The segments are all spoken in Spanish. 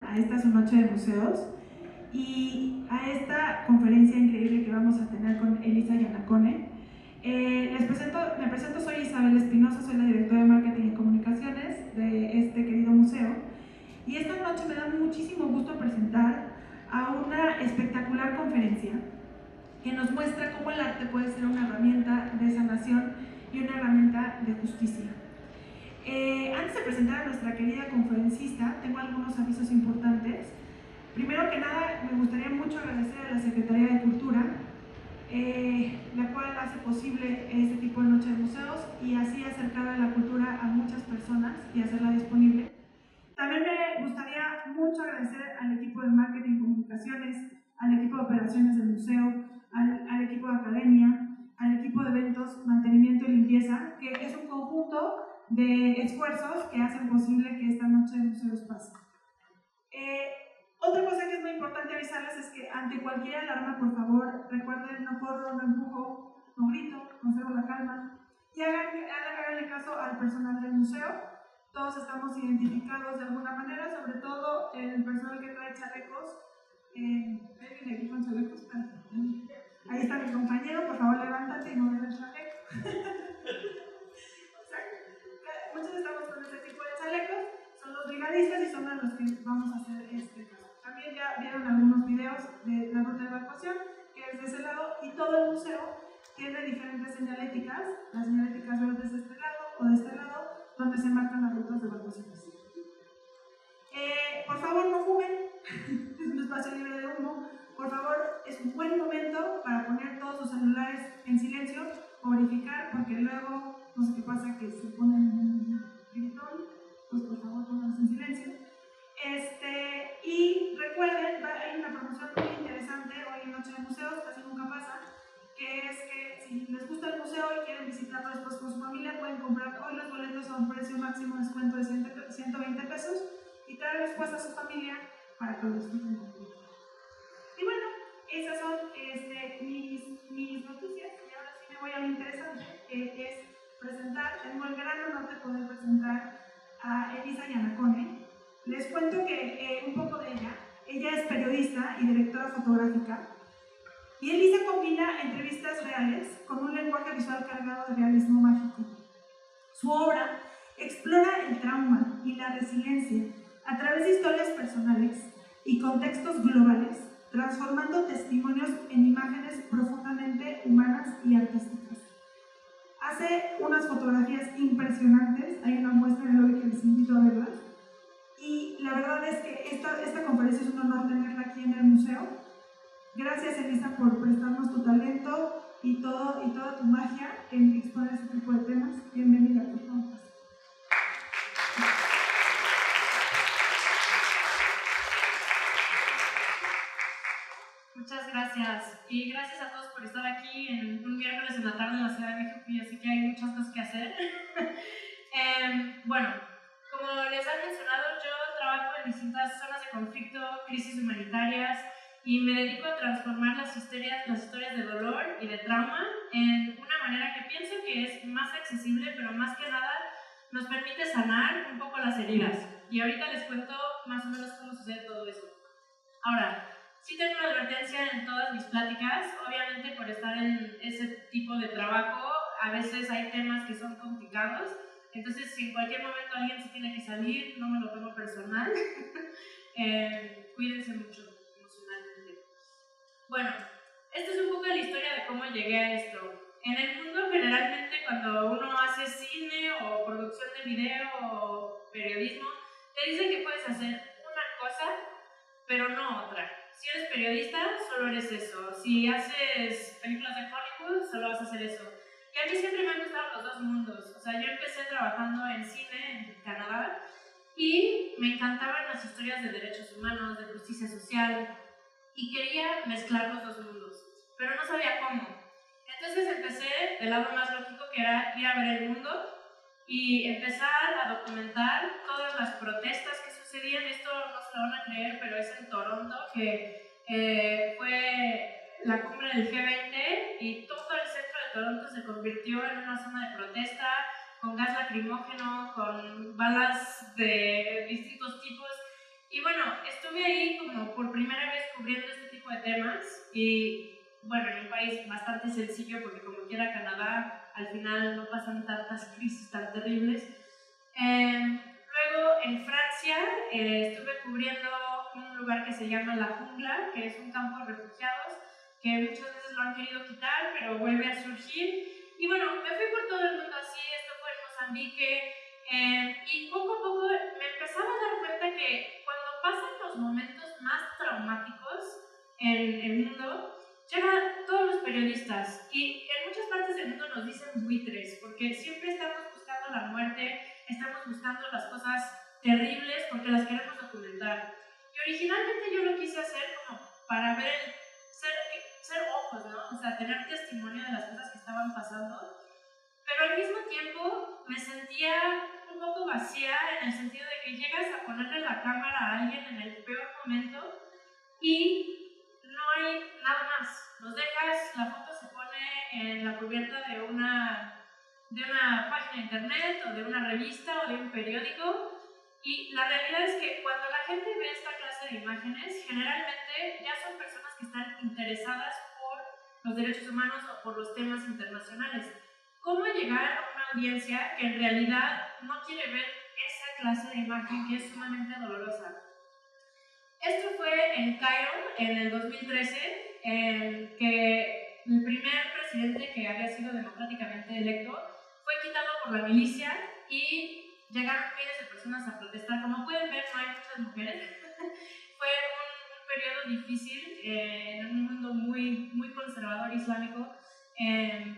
a esta su noche de museos y a esta conferencia increíble que vamos a tener con Elisa Yanacone. Me presento, soy Isabel Espinosa, soy la directora de Marketing y Comunicaciones de este querido museo. Y esta noche me da muchísimo gusto presentar a una espectacular conferencia que nos muestra cómo el arte puede ser una herramienta de sanación y una herramienta de justicia. Antes de presentar a nuestra querida conferencista, tengo algunos avisos importantes. Primero que nada, me gustaría mucho agradecer a la Secretaría de Cultura, la cual hace posible este tipo de noche de museos y así acercar a la cultura a muchas personas y hacerla disponible. También me gustaría mucho agradecer al equipo de Marketing y Comunicaciones, al equipo de Operaciones del museo, al equipo de Academia, al equipo de Eventos, Mantenimiento y Limpieza, que es un conjunto de esfuerzos que hacen posible que esta noche de museos pase. Otra cosa que es muy importante avisarles es que ante cualquier alarma, por favor, recuerden, no corro, no empujo, no grito, conservo la calma y háganle caso al personal del museo. Todos estamos identificados de alguna manera, sobre todo el personal que trae chalecos. ¿Alguien de aquí con chalecos? Ahí está mi compañero, por favor levántate y mueve el chaleco. Muchos estamos con este tipo de chalecos, son los brigadistas y son a los que vamos a hacer este caso. También ya vieron algunos videos de la ruta de evacuación, que es de ese lado, y todo el museo tiene diferentes señaléticas, las señaléticas verdes de este lado o de este lado, donde se marcan las rutas de evacuaciones. Por favor, no fumen, es un espacio libre de humo. Por favor, es un buen momento para poner todos sus celulares en silencio o verificar, porque luego, no sé qué pasa, que se ponen en gritón, pues por favor, pónganlos en silencio. Y recuerden, hay una promoción muy interesante hoy en Noche de Museos, casi nunca pasa, que es que si les gusta el museo y quieren visitarlo después con su familia, pueden comprar hoy los boletos a un precio máximo de descuento de 120 pesos y traer después a su familia para que lo disfruten contigo. Y bueno, esas son mis noticias y ahora sí me voy a lo interesante, que es presentar, tengo el gran honor de poder presentar a Elisa Yanacone. Les cuento que un poco de ella. Ella es periodista y directora fotográfica. Y Elisa combina entrevistas reales con un lenguaje visual cargado de realismo mágico. Su obra explora el trauma y la resiliencia a través de historias personales y contextos globales, transformando testimonios en imágenes profundamente humanas y artísticas. Hace unas fotografías impresionantes, hay una muestra en el lobby que les invito a verlas. Y la verdad es que esta conferencia es un honor tenerla aquí en el museo. Gracias, Elisa, por prestarnos tu talento y toda tu magia en exponer este tipo de temas. Bienvenida, por favor. Muchas gracias. Y gracias a todos por estar aquí en un miércoles en la tarde en la Ciudad de México, y así que hay muchas cosas que hacer. Bueno, como les han mencionado, yo trabajo en distintas zonas de conflicto, crisis humanitarias, y me dedico a transformar las historias de dolor y de trauma en una manera que pienso que es más accesible, pero más que nada nos permite sanar un poco las heridas. Y ahorita les cuento más o menos cómo sucede todo eso. Ahora, sí tengo una advertencia en todas mis pláticas, obviamente por estar en ese tipo de trabajo, a veces hay temas que son complicados, entonces si en cualquier momento alguien se tiene que salir, no me lo tomo personal. Cuídense mucho emocionalmente. Bueno, esta es un poco la historia de cómo llegué a esto. En el mundo, generalmente, cuando uno hace cine o producción de video o periodismo, te dicen que puedes hacer una cosa, pero no otra. Si eres periodista, solo eres eso. Si haces películas de Hollywood, solo vas a hacer eso. Y a mí siempre me han gustado los dos mundos. O sea, yo empecé trabajando en cine en Canadá y me encantaban las historias de derechos humanos, de justicia social, y quería mezclar los dos mundos, pero no sabía cómo. Entonces empecé del lado más lógico, que era ir a ver el mundo y empezar a documentar todas las protestas que sucedían. Esto no se lo van a creer, pero es en Toronto, que fue la cumbre del G20 y todo el centro de Toronto se convirtió en una zona de protesta, con gas lacrimógeno, con balas de distintos tipos. Y Y bueno, estuve ahí como por primera vez cubriendo este tipo de temas y bueno, en un país bastante sencillo porque como quiera Canadá, al final no pasan tantas crisis tan terribles. Luego en Francia estuve cubriendo un lugar que se llama La Jungla, que es un campo de refugiados que muchas veces lo han querido quitar, pero vuelve a surgir. Y bueno, me fui por todo el mundo así, esto fue en Mozambique, y poco a poco me empezaba a dar cuenta que cuando pasan los momentos más traumáticos en el mundo, llegan todos los periodistas y en muchas partes del mundo nos dicen buitres, porque siempre estamos buscando la muerte, estamos buscando las cosas terribles porque las queremos documentar. Y originalmente yo lo quise hacer como para ver, ser ojos, ¿no? O sea, tener testimonio de las cosas que estaban pasando, pero al mismo tiempo me sentía un poco vacía en el sentido de que llegas a ponerle la cámara a alguien en el peor momento y no hay nada más. Los dejas, la foto se pone en la cubierta de una página de internet o de una revista o de un periódico, y la realidad es que cuando la gente ve esta clase de imágenes, generalmente ya son personas que están interesadas por los derechos humanos o por los temas internacionales. ¿Cómo llegar a una audiencia que en realidad no quiere ver esa clase de imagen que es sumamente dolorosa? Esto fue en Cairo en el 2013, en que el primer presidente que había sido democráticamente electo fue quitado por la milicia y llegaron miles de personas a protestar. Como pueden ver, no hay muchas mujeres. Fue un periodo difícil en un mundo muy conservador islámico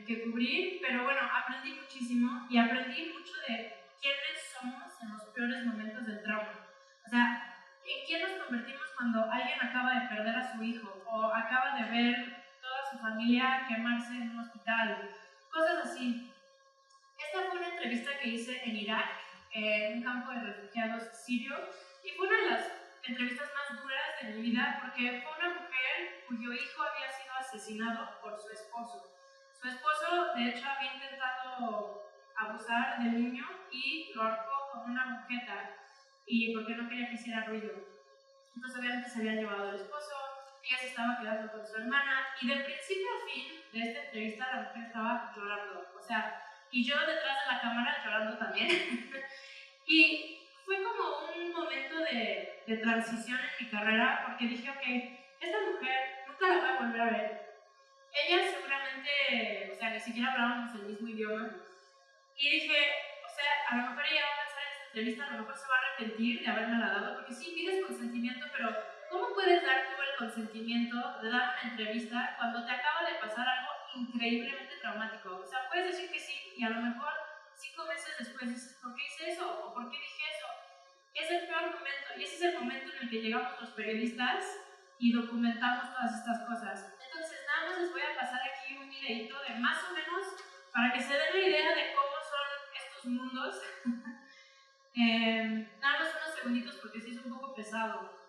que cubrir, pero bueno, aprendí muchísimo y aprendí mucho de quiénes somos en los peores momentos del trauma. O sea, ¿en quién nos convertimos cuando alguien acaba de perder a su hijo o acaba de ver toda su familia quemarse en un hospital? Cosas así. Esta fue una entrevista que hice en Irak, en un campo de refugiados sirio, y fue una de las entrevistas más duras de mi vida porque fue una mujer cuyo hijo había sido asesinado por su esposo. Su esposo, de hecho, había intentado abusar del niño y lo ahorcó con una agujeta y porque no quería que hiciera ruido. Entonces obviamente se había llevado al esposo, ella se estaba quedando con su hermana y de principio a fin de esta entrevista la mujer estaba llorando, o sea, y yo detrás de la cámara llorando también. Y fue como un momento de transición en mi carrera porque dije, ok, esta mujer nunca la voy a volver a ver. Ella seguramente, o sea, ni siquiera hablábamos el mismo idioma. Y dije, o sea, a lo mejor ella va a pasar esta entrevista, a lo mejor se va a arrepentir de haberme la dado, porque sí pides consentimiento, pero ¿cómo puedes dar tú el consentimiento de dar una entrevista cuando te acaba de pasar algo increíblemente traumático? O sea, puedes decir que sí y a lo mejor 5 meses después dices, ¿por qué hice eso? ¿O por qué dije eso? Es el peor momento y ese es el momento en el que llegamos los periodistas y documentamos todas estas cosas. Entonces, nada más les voy a pasar aquí un videito de más o menos para que se den la idea de cómo son estos mundos. Nada más unos segunditos porque sí es un poco pesado.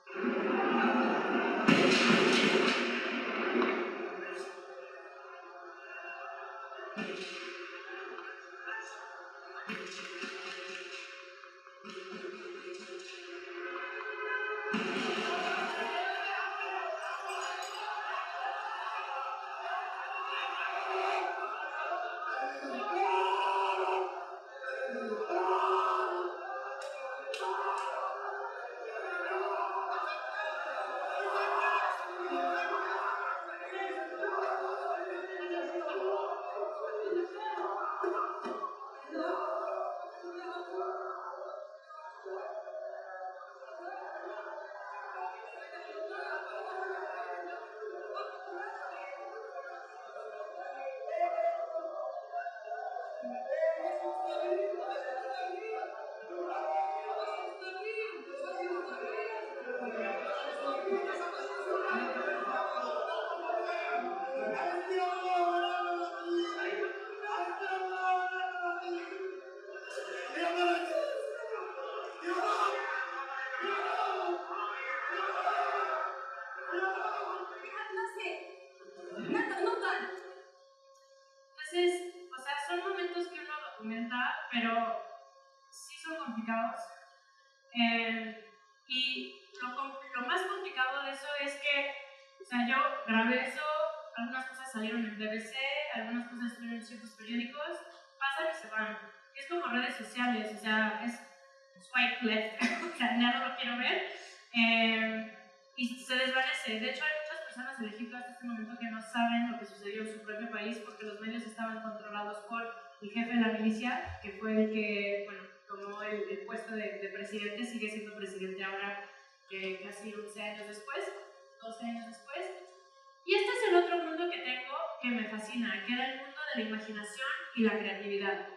Entonces, o sea, son momentos que uno documenta, pero sí son complicados. Y lo más complicado de eso es que, o sea, yo grabé eso, algunas cosas salieron en BBC, algunas cosas estuvieron en ciertos periódicos, pasan y se van. Es como redes sociales, o sea, es swipe left, o sea, ya no lo quiero ver, y se desvanece. De hecho, hay muchas personas en Egipto hasta este momento que no saben lo que sucedió en su propio país porque los medios estaban controlados por el jefe de la milicia, que fue el que, bueno, tomó el puesto de presidente, sigue siendo presidente ahora, casi 11 años después, 12 años después. Y este es el otro mundo que tengo que me fascina, que era el mundo de la imaginación y la creatividad.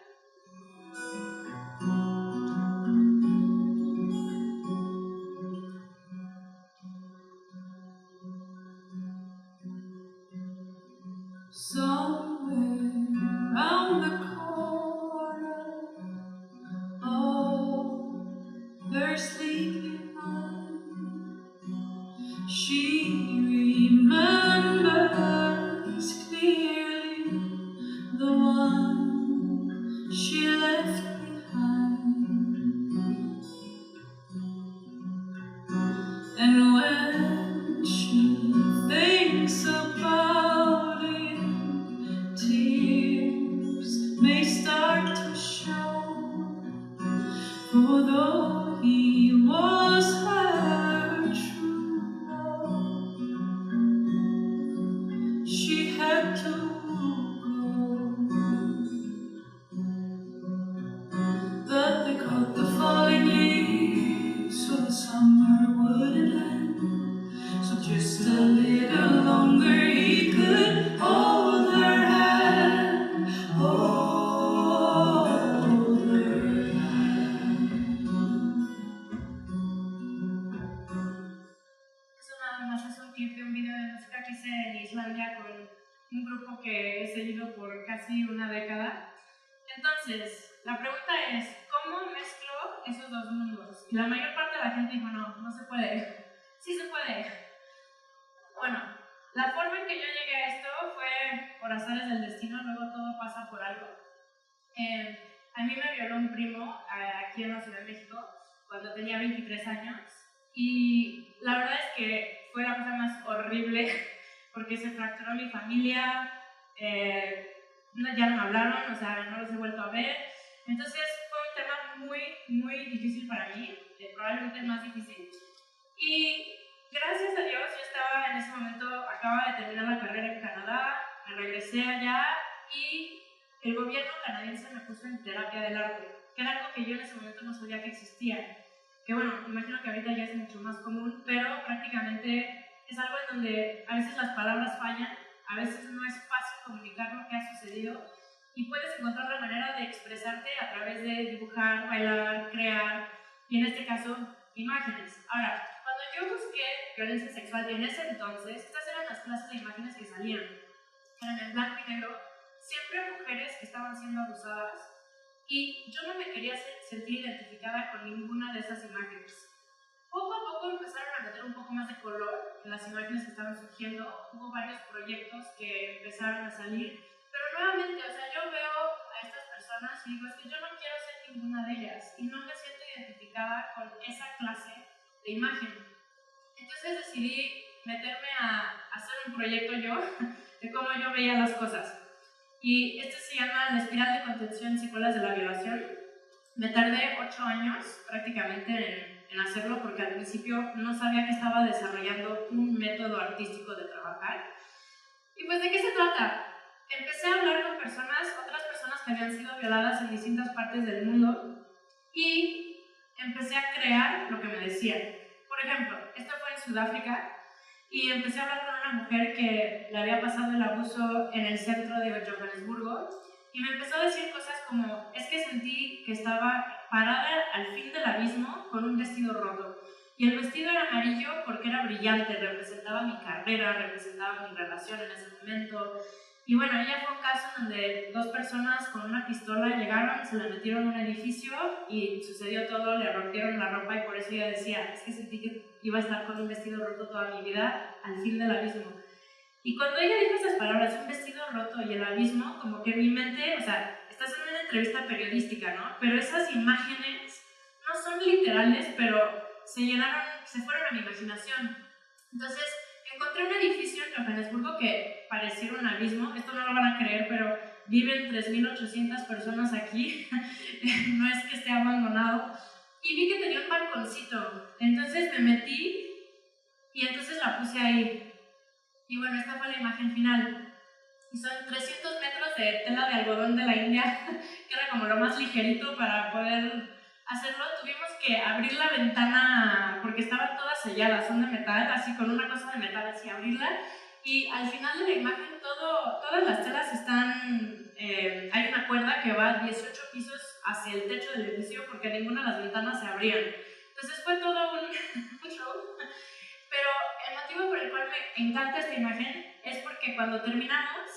Somewhere round the corner of her sleeping mind, she remembers clearly the one she left behind. And when she thinks about it, tears may start to show. For though he was her true love, she had to go. But they caught the falling leaves, so the summer wouldn't end. So just a little longer he could hold her hand, hold her hand. Eso nada más es un clip de un video de música que hice en Islandia con un grupo que he seguido por casi una década. Entonces, la pregunta es, ¿cómo mezclo esos dos mundos? Y la mayor parte de la gente dijo, no se puede. Sí se puede. Bueno, la forma en que yo llegué a esto fue por azares del destino, luego todo pasa por algo. A mí me violó un primo aquí en la Ciudad de México cuando tenía 23 años y la verdad es que fue la cosa más horrible porque se fracturó mi familia, ya no me hablaron, o sea, no los he vuelto a ver. Entonces fue un tema muy, muy difícil para mí, probablemente el más difícil. Y gracias a Dios, yo estaba en ese momento, acababa de terminar la carrera en Canadá, me regresé allá y el gobierno canadiense me puso en terapia del arte, que era algo que yo en ese momento no sabía que existía. Que bueno, imagino que ahorita ya es mucho más común, pero prácticamente es algo en donde a veces las palabras fallan, a veces no es fácil comunicar lo que ha sucedido y puedes encontrar la manera de expresarte a través de dibujar, bailar, crear y en este caso, imágenes. Ahora, cuando yo busqué violencia sexual en ese entonces, estas eran las clases de imágenes que salían. Eran en blanco y negro, siempre mujeres que estaban siendo abusadas y yo no me quería sentir identificada con ninguna de esas imágenes. Poco a poco empezaron a meter un poco más de color en las imágenes que estaban surgiendo, hubo varios proyectos que empezaron a salir, pero nuevamente, o sea, yo veo a estas personas y digo, es que yo no quiero ser ninguna de ellas y no me siento identificada con esa clase de imagen. Entonces decidí meterme a hacer un proyecto yo de cómo yo veía las cosas. Y este se llama La Espiral de Contención y Secuelas de la Violación. Me tardé 8 años prácticamente en hacerlo porque al principio no sabía que estaba desarrollando un método artístico de trabajar. Y pues, ¿de qué se trata? Empecé a hablar con otras personas que habían sido violadas en distintas partes del mundo y empecé a crear lo que me decían. Por ejemplo, esto fue en Sudáfrica y empecé a hablar con una mujer que le había pasado el abuso en el centro de Johannesburgo y me empezó a decir cosas como, es que sentí que estaba parada al fin del abismo con un vestido roto. Y el vestido era amarillo porque era brillante, representaba mi carrera, representaba mi relación en ese momento. Y bueno, ella fue un caso donde 2 personas con una pistola llegaron, se la metieron en un edificio y sucedió todo, le rompieron la ropa y por eso ella decía, es que sentí que iba a estar con un vestido roto toda mi vida al fin del abismo. Y cuando ella dijo esas palabras, un vestido roto y el abismo, como que en mi mente, o sea, estás en una entrevista periodística, ¿no? Pero esas imágenes no son literales, pero se fueron a mi imaginación. Entonces, encontré un edificio en Johannesburgo que pareciera un abismo. Esto no lo van a creer, pero viven 3.800 personas aquí. No es que esté abandonado. Y vi que tenía un balconcito. Entonces me metí y entonces la puse ahí. Y bueno, esta fue la imagen final. Y son 300 metros de tela de algodón de la India, que era como lo más ligerito para poder hacerlo. Tuvimos que abrir la ventana porque estaban todas selladas, son de metal, así con una cosa de metal, así abrirla. Y al final de la imagen todas las telas están, hay una cuerda que va 18 pisos hacia el techo del edificio porque ninguna de las ventanas se abrían. Entonces fue todo un show. Pero el motivo por el cual me encanta esta imagen es porque cuando terminamos,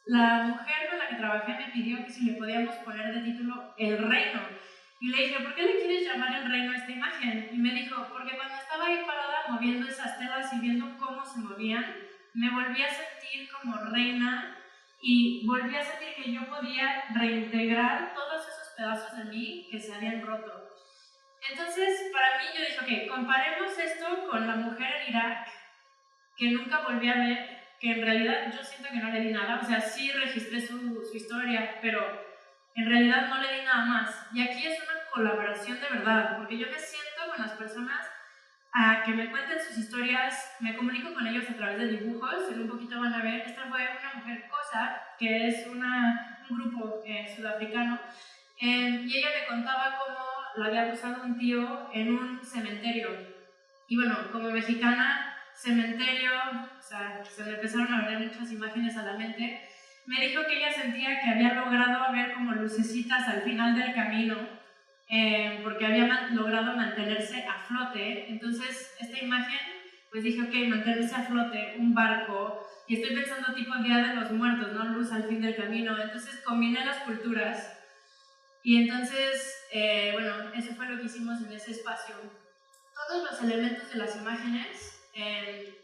la mujer con la que trabajé me pidió que si le podíamos poner de título El Reino. Y le dije, ¿por qué le quieres llamar El Reino a esta imagen? Y me dijo, porque cuando estaba ahí parada moviendo esas telas y viendo cómo se movían, me volví a sentir como reina y volví a sentir que yo podía reintegrar todos esos pedazos de mí que se habían roto. Entonces, para mí, yo dije, ok, comparemos esto con la mujer en Irak, que nunca volví a ver, que en realidad yo siento que no le di nada, o sea, sí registré su historia, pero en realidad no le di nada más. Y aquí es una colaboración de verdad, porque yo me siento con las personas a que me cuenten sus historias, me comunico con ellos a través de dibujos, en un poquito van a ver, esta fue una mujer Cosa, que es un grupo sudafricano, y ella me contaba cómo la había abusado un tío en un cementerio. Y bueno, como mexicana, cementerio, o sea, se me empezaron a venir muchas imágenes a la mente. Me dijo que ella sentía que había logrado ver como lucecitas al final del camino, porque había logrado mantenerse a flote. Entonces, esta imagen, pues dije, ok, mantenerse a flote, un barco, y estoy pensando tipo Día de los Muertos, ¿no? Luz al fin del camino. Entonces, combiné las culturas. Y entonces, bueno, eso fue lo que hicimos en ese espacio. Todos los elementos de las imágenes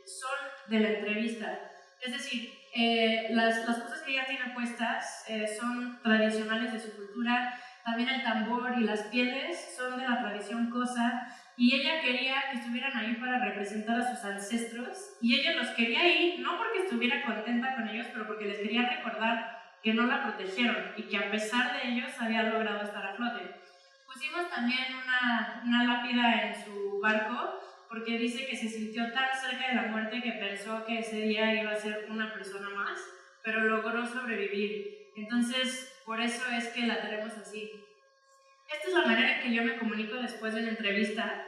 son de la entrevista. Es decir, las cosas que ella tiene puestas son tradicionales de su cultura. También el tambor y las pieles son de la tradición Cosa. Y ella quería que estuvieran ahí para representar a sus ancestros. Y ella los quería ahí, no porque estuviera contenta con ellos, pero porque les quería recordar que no la protegieron y que a pesar de ellos había logrado estar a flote. Pusimos también una lápida en su barco porque dice que se sintió tan cerca de la muerte que pensó que ese día iba a ser una persona más, pero logró sobrevivir. Entonces, por eso es que la tenemos así. Esta es la manera en que yo me comunico después de una entrevista.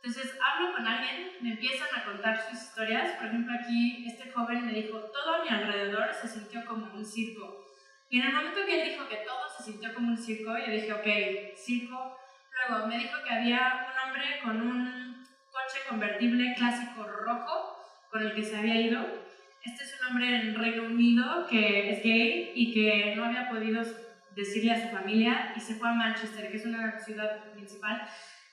Entonces, hablo con alguien, me empiezan a contar sus historias. Por ejemplo, aquí este joven me dijo, todo a mi alrededor se sintió como un circo. Y en el momento que él dijo que todo se sintió como un circo, yo dije, ok, circo. Luego me dijo que había un hombre con un coche convertible clásico rojo con el que se había ido. Este es un hombre en Reino Unido que es gay y que no había podido decirle a su familia y se fue a Manchester, que es una ciudad principal.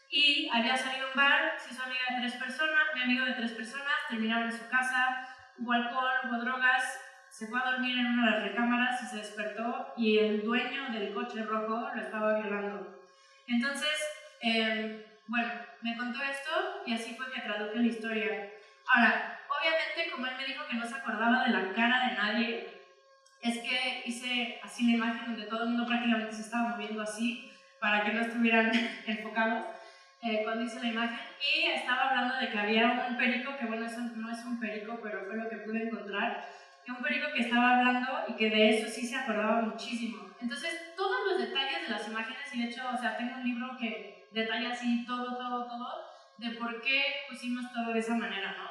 Y había salido a un bar, se hizo amiga de 3 personas, mi amigo de 3 personas, terminaron en su casa, hubo alcohol, hubo drogas. Se fue a dormir en una de las recámaras y se despertó y el dueño del coche rojo lo estaba violando. Entonces, bueno, me contó esto y así fue que traduje la historia. Ahora, obviamente, como él me dijo que no se acordaba de la cara de nadie, es que hice así la imagen donde todo el mundo prácticamente se estaba moviendo así para que no estuvieran enfocados cuando hice la imagen. Y estaba hablando de que había un perico, que bueno, eso no es un perico, pero fue lo que pude encontrar. Un perico que estaba hablando y que de eso sí se acordaba muchísimo. Entonces, todos los detalles de las imágenes, y de hecho, o sea, tengo un libro que detalla así todo, de por qué pusimos todo de esa manera, ¿no?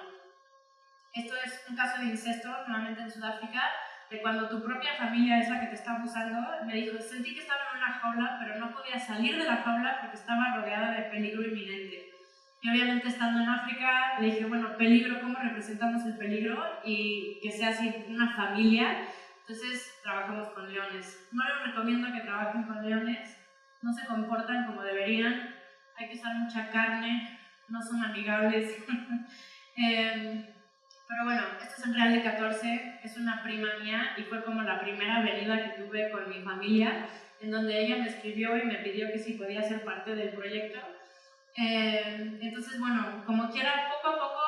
Esto es un caso de incesto, nuevamente en Sudáfrica, de cuando tu propia familia es la que te está abusando. Me dijo, sentí que estaba en una jaula, pero no podía salir de la jaula porque estaba rodeada de peligro inminente. Y obviamente estando en África, le dije, bueno, peligro, ¿cómo representamos el peligro? Y que sea así una familia. Entonces trabajamos con leones. No les recomiendo que trabajen con leones, no se comportan como deberían, hay que usar mucha carne, no son amigables. Pero bueno, esto es en Real de 14, es una prima mía y fue como la primera venida que tuve con mi familia, en donde ella me escribió y me pidió que si podía ser parte del proyecto. Entonces, bueno, como quiera, poco a poco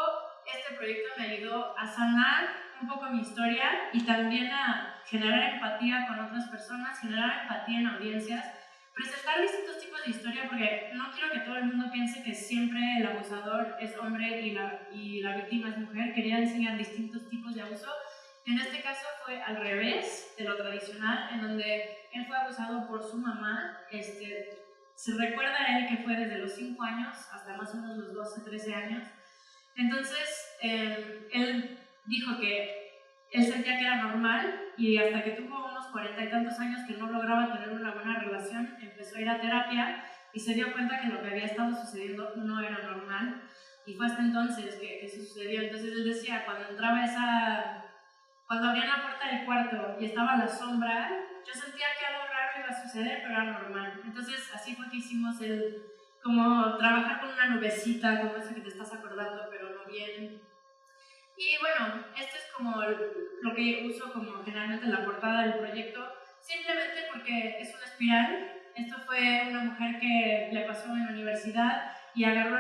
este proyecto me ayudó a sanar un poco mi historia y también a generar empatía con otras personas, generar empatía en audiencias, presentar distintos tipos de historia, porque no quiero que todo el mundo piense que siempre el abusador es hombre y la víctima es mujer. Quería enseñar distintos tipos de abuso. En este caso fue al revés de lo tradicional, en donde él fue abusado por su mamá. Se recuerda a él que fue desde los 5 años hasta más o menos los 12, 13 años. Entonces, él dijo que él sentía que era normal y hasta que tuvo unos 40 y tantos años que no lograba tener una buena relación, empezó a ir a terapia y se dio cuenta que lo que había estado sucediendo no era normal. Y fue hasta entonces que eso sucedió. Entonces él decía, cuando abrían la puerta del cuarto y estaba la sombra, yo sentía que algo raro iba a suceder, pero era normal. Entonces así fue que hicimos como trabajar con una nubecita, como eso que te estás acordando, pero no bien. Y bueno, esto es como lo que uso como generalmente en la portada del proyecto, simplemente porque es una espiral. Esto fue una mujer que le pasó en la universidad y agarró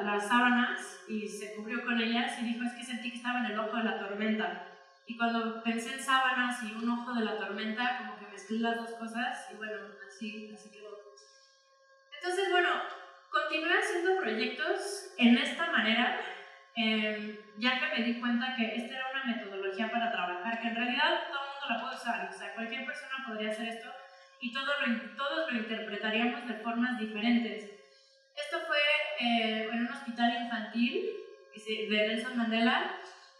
las sábanas y se cubrió con ellas y dijo, es que sentí que estaba en el ojo de la tormenta. Y cuando pensé en sábanas y un ojo de la tormenta, como que mezclé las dos cosas y bueno, así quedó. Entonces, bueno, continué haciendo proyectos en esta manera, ya que me di cuenta que esta era una metodología para trabajar, que en realidad todo el mundo la puede usar, o sea, cualquier persona podría hacer esto y todos lo interpretaríamos de formas diferentes. Esto fue en un hospital infantil de Nelson Mandela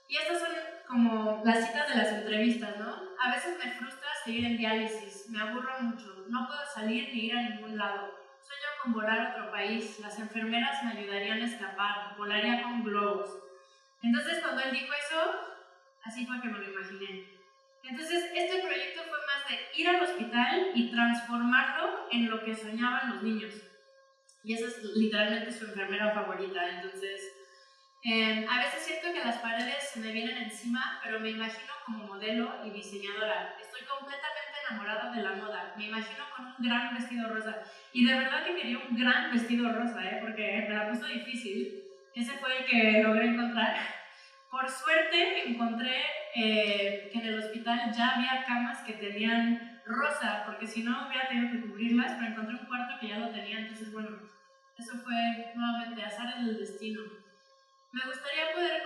y estas son como las citas de las entrevistas, ¿no? A veces me frustra seguir en diálisis, me aburro mucho, no puedo salir ni ir a ningún lado. Sueño con volar a otro país, las enfermeras me ayudarían a escapar, volaría con globos. Entonces cuando él dijo eso, así fue que me lo imaginé. Entonces este proyecto fue más de ir al hospital y transformarlo en lo que soñaban los niños. Y esa es literalmente su enfermera favorita. Entonces a veces siento que las paredes se me vienen encima, pero me imagino como modelo y diseñadora. Estoy completamente enamorada de la moda. Me imagino con un gran vestido rosa. Y de verdad que quería un gran vestido rosa, porque me la puso difícil. Ese fue el que logré encontrar. Por suerte encontré que en el hospital ya había camas que tenían rosa, porque si no hubiera tenido que cubrirlas, pero encontré un cuarto que ya lo tenía. Entonces, bueno, eso fue nuevamente azares del destino. Me gustaría poder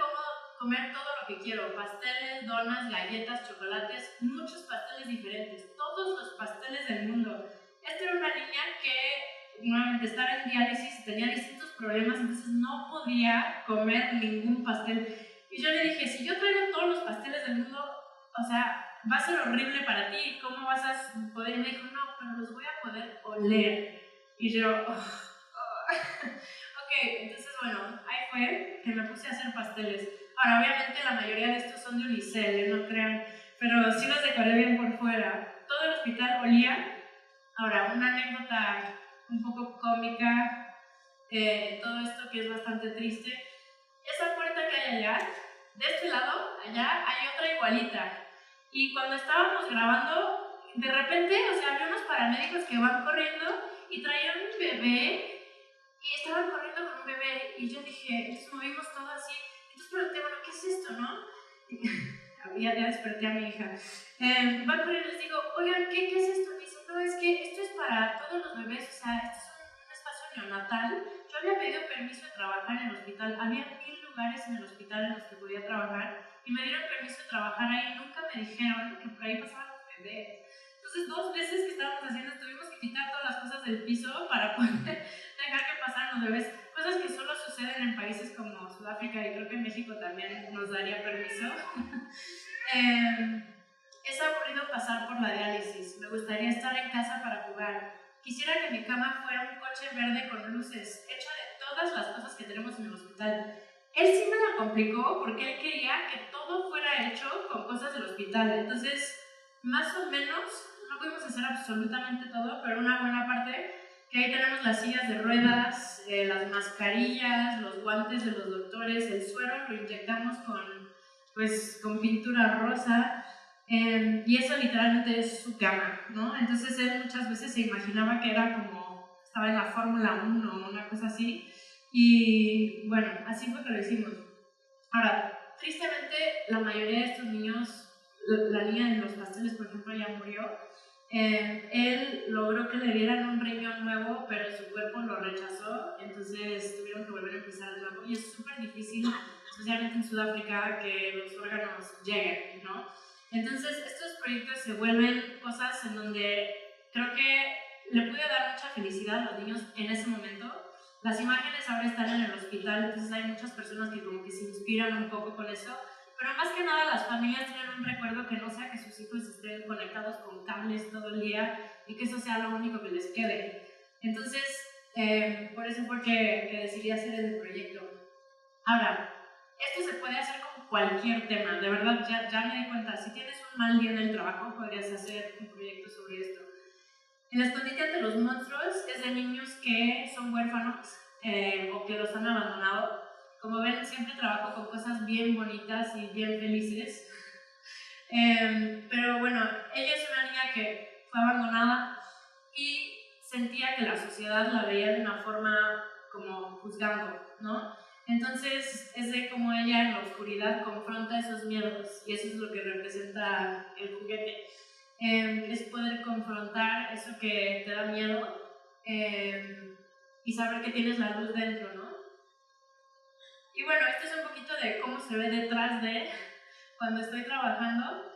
comer todo lo que quiero, pasteles, donas, galletas, chocolates, muchos pasteles diferentes, todos los pasteles del mundo. Esta era una niña que nuevamente estaba en diálisis, tenía distintos problemas, entonces no podía comer ningún pastel. Y yo le dije, si yo traigo todos los pasteles del mundo, o sea, va a ser horrible para ti, ¿cómo vas a poder? Y me dijo, no, pero los voy a poder oler. Y yo, entonces bueno, ahí fue que me puse a hacer pasteles. Ahora, obviamente la mayoría de estos son de unicel, no crean, pero sí los decoré bien por fuera. Todo el hospital olía. Ahora, una anécdota un poco cómica, todo esto que es bastante triste. Esa puerta que hay allá, de este lado, allá, hay otra igualita. Y cuando estábamos grabando, de repente, o sea, había unos paramédicos que van corriendo y traían un bebé. Y estaban corriendo con un bebé y yo dije, entonces movimos todo así. Entonces pregunté, bueno, ¿qué es esto, no? Ya desperté a mi hija. Van corriendo y les digo, oigan, ¿qué es esto? Me dicen, no, es que esto es para todos los bebés, o sea, este es un espacio neonatal. Yo había pedido permiso de trabajar en el hospital, había 1000 lugares en el hospital en los que podía trabajar y me dieron permiso de trabajar ahí. Nunca me dijeron que por ahí pasaban los bebés. Entonces 2 veces que estábamos haciendo, tuvimos que quitar todas las cosas del piso para poder dejar que pasaran los bebés, cosas que solo suceden en países como Sudáfrica y creo que en México también nos daría permiso. Es aburrido pasar por la diálisis, me gustaría estar en casa para jugar. Quisiera que mi cama fuera un coche verde con luces, hecha de todas las cosas que tenemos en el hospital. Él sí me la complicó porque él quería que todo fuera hecho con cosas del hospital. Entonces, más o menos, no pudimos hacer absolutamente todo, pero una buena parte, que ahí tenemos las sillas de ruedas, las mascarillas, los guantes de los doctores, el suero lo inyectamos con pintura rosa, y eso literalmente es su cama, ¿no? Entonces él muchas veces se imaginaba que era como, estaba en la Fórmula 1 o una cosa así, Y bueno, así fue que lo hicimos. Ahora, tristemente, la mayoría de estos niños, la niña de los pasteles, por ejemplo, ya murió. Él logró que le dieran un riñón nuevo, pero su cuerpo lo rechazó, entonces tuvieron que volver a empezar de nuevo. Y es súper difícil, especialmente en Sudáfrica, que los órganos lleguen, ¿no? Entonces, estos proyectos se vuelven cosas en donde creo que le pude dar mucha felicidad a los niños en ese momento. Las imágenes ahora están en el hospital, entonces hay muchas personas que como que se inspiran un poco con eso, pero más que nada las familias tienen un recuerdo que no sea que sus hijos estén conectados con cables todo el día y que eso sea lo único que les quede. Entonces, por eso fue que decidí hacer el proyecto. Ahora, esto se puede hacer con cualquier tema, de verdad ya me di cuenta, si tienes un mal día en el trabajo podrías hacer un proyecto sobre esto. El escondite ante los monstruos es de niños que son huérfanos o que los han abandonado. Como ven, siempre trabajo con cosas bien bonitas y bien felices. Pero bueno, ella es una niña que fue abandonada y sentía que la sociedad la veía de una forma como juzgando, ¿no? Entonces es de cómo ella en la oscuridad confronta esos miedos y eso es lo que representa el juguete. Es poder confrontar eso que te da miedo y saber que tienes la luz dentro, ¿no? Y bueno, esto es un poquito de cómo se ve detrás de cuando estoy trabajando.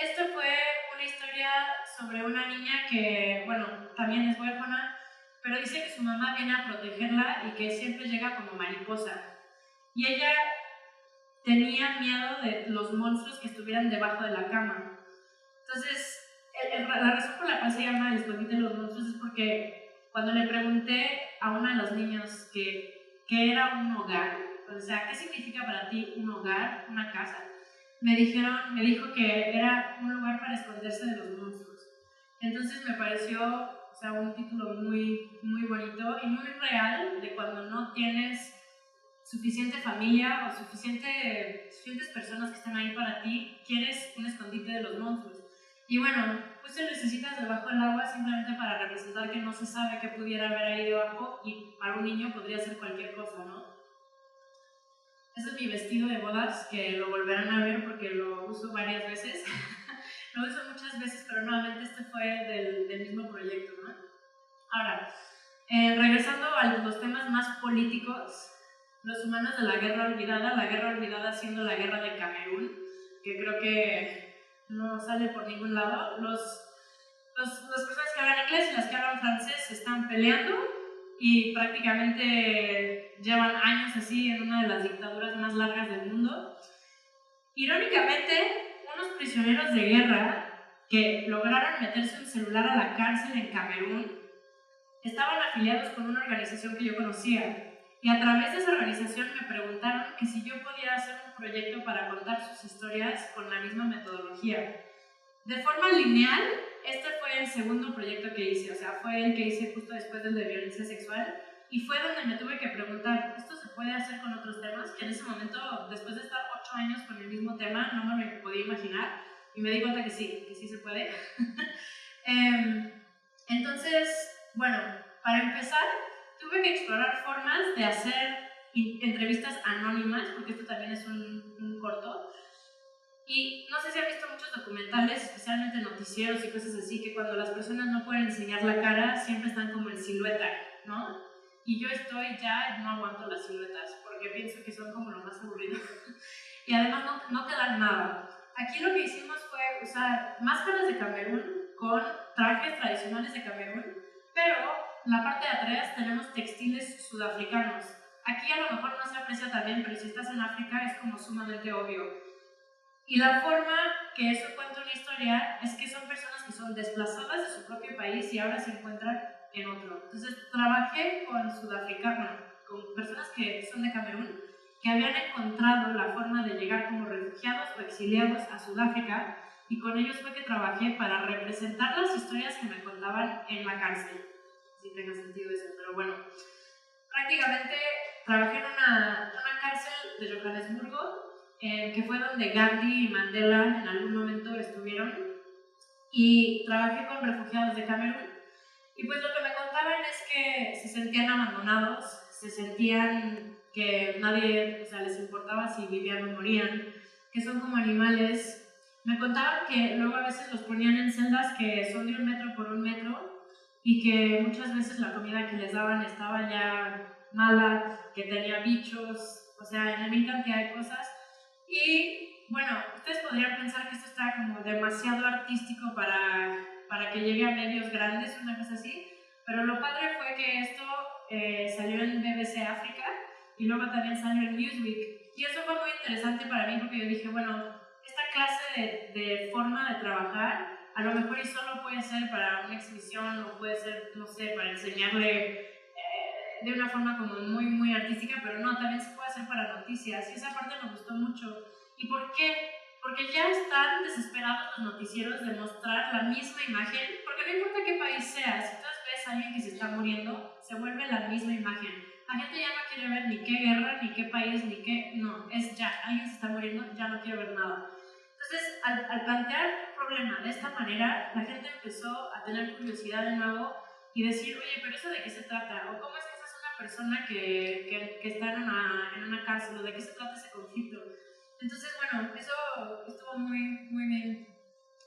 Esto fue una historia sobre una niña que, bueno, también es huérfana, pero dice que su mamá viene a protegerla y que siempre llega como mariposa. Y ella tenía miedo de los monstruos que estuvieran debajo de la cama. Entonces, la razón por la cual se llama el escondite de los monstruos es porque cuando le pregunté a uno de los niños qué era un hogar, o sea, ¿qué significa para ti un hogar, una casa? Me dijo que era un lugar para esconderse de los monstruos. Entonces me pareció, o sea, un título muy, muy bonito y muy real de cuando no tienes suficiente familia o suficientes personas que están ahí para ti, quieres un escondite de los monstruos. Y bueno, pues te necesitas debajo del agua simplemente para representar que no se sabe qué pudiera haber ahí debajo y para un niño podría ser cualquier cosa, ¿no? Ese es mi vestido de bodas, que lo volverán a ver porque lo uso varias veces. Lo uso muchas veces, pero nuevamente este fue del mismo proyecto, ¿no? Ahora, regresando a los temas más políticos, los humanos de la guerra olvidada siendo la guerra de Camerún, que creo que no sale por ningún lado. Las personas que hablan inglés y las que hablan francés se están peleando y prácticamente llevan años así en una de las dictaduras más largas del mundo. Irónicamente, unos prisioneros de guerra que lograron meterse un celular a la cárcel en Camerún estaban afiliados con una organización que yo conocía. Y a través de esa organización me preguntaron que si yo podía hacer un proyecto para contar sus historias con la misma metodología. De forma lineal, este fue el segundo proyecto que hice, o sea, fue el que hice justo después del de violencia sexual, y fue donde me tuve que preguntar, ¿esto se puede hacer con otros temas? Que en ese momento, después de estar 8 años con el mismo tema, no me lo podía imaginar, y me di cuenta que sí se puede. Entonces, bueno, para empezar, tuve que explorar formas de hacer entrevistas anónimas, porque esto también es un corto. Y no sé si han visto muchos documentales, especialmente noticieros y cosas así, que cuando las personas no pueden enseñar la cara, siempre están como en silueta, ¿no? Y yo no aguanto las siluetas, porque pienso que son como lo más aburrido. Y además no te dan nada. Aquí lo que hicimos fue usar máscaras de Camerún con trajes tradicionales de Camerún, pero en la parte de atrás tenemos textiles sudafricanos. Aquí a lo mejor no se aprecia tan bien, pero si estás en África es como sumamente obvio. Y la forma que eso cuenta una historia es que son personas que son desplazadas de su propio país y ahora se encuentran en otro. Entonces trabajé con sudafricanos, con personas que son de Camerún, que habían encontrado la forma de llegar como refugiados o exiliados a Sudáfrica, y con ellos fue que trabajé para representar las historias que me contaban en la cárcel. Si tenga sentido eso, pero bueno. Prácticamente trabajé en una cárcel de Johannesburgo, que fue donde Gandhi y Mandela en algún momento estuvieron, y trabajé con refugiados de Camerún. Y pues lo que me contaban es que se sentían abandonados, se sentían que nadie, o sea, les importaba si vivían o morían, que son como animales. Me contaban que luego a veces los ponían en celdas que son de 1 metro por 1 metro y que muchas veces la comida que les daban estaba ya mala, que tenía bichos, o sea, en mil cantidad de cosas. Y bueno, ustedes podrían pensar que esto está como demasiado artístico para que llegue a medios grandes, una cosa así, pero lo padre fue que esto salió en BBC África y luego también salió en Newsweek. Y eso fue muy interesante para mí porque yo dije, bueno, esta clase de forma de trabajar a lo mejor y solo puede ser para una exhibición o puede ser, no sé, para enseñarle de una forma como muy, muy artística, pero no, también se puede hacer para noticias y esa parte me gustó mucho. ¿Y por qué? Porque ya están desesperados los noticieros de mostrar la misma imagen, porque no importa qué país sea, si tú ves a alguien que se está muriendo, se vuelve la misma imagen. La gente ya no quiere ver ni qué guerra, ni qué país, ni qué... No, es ya, alguien se está muriendo, ya no quiero ver nada. Entonces, al plantear el problema de esta manera, la gente empezó a tener curiosidad de nuevo y decir, oye, pero ¿eso de qué se trata? ¿O cómo es que esa es una persona que está en una cárcel? ¿O de qué se trata ese conflicto? Entonces, bueno, eso estuvo muy, muy bien.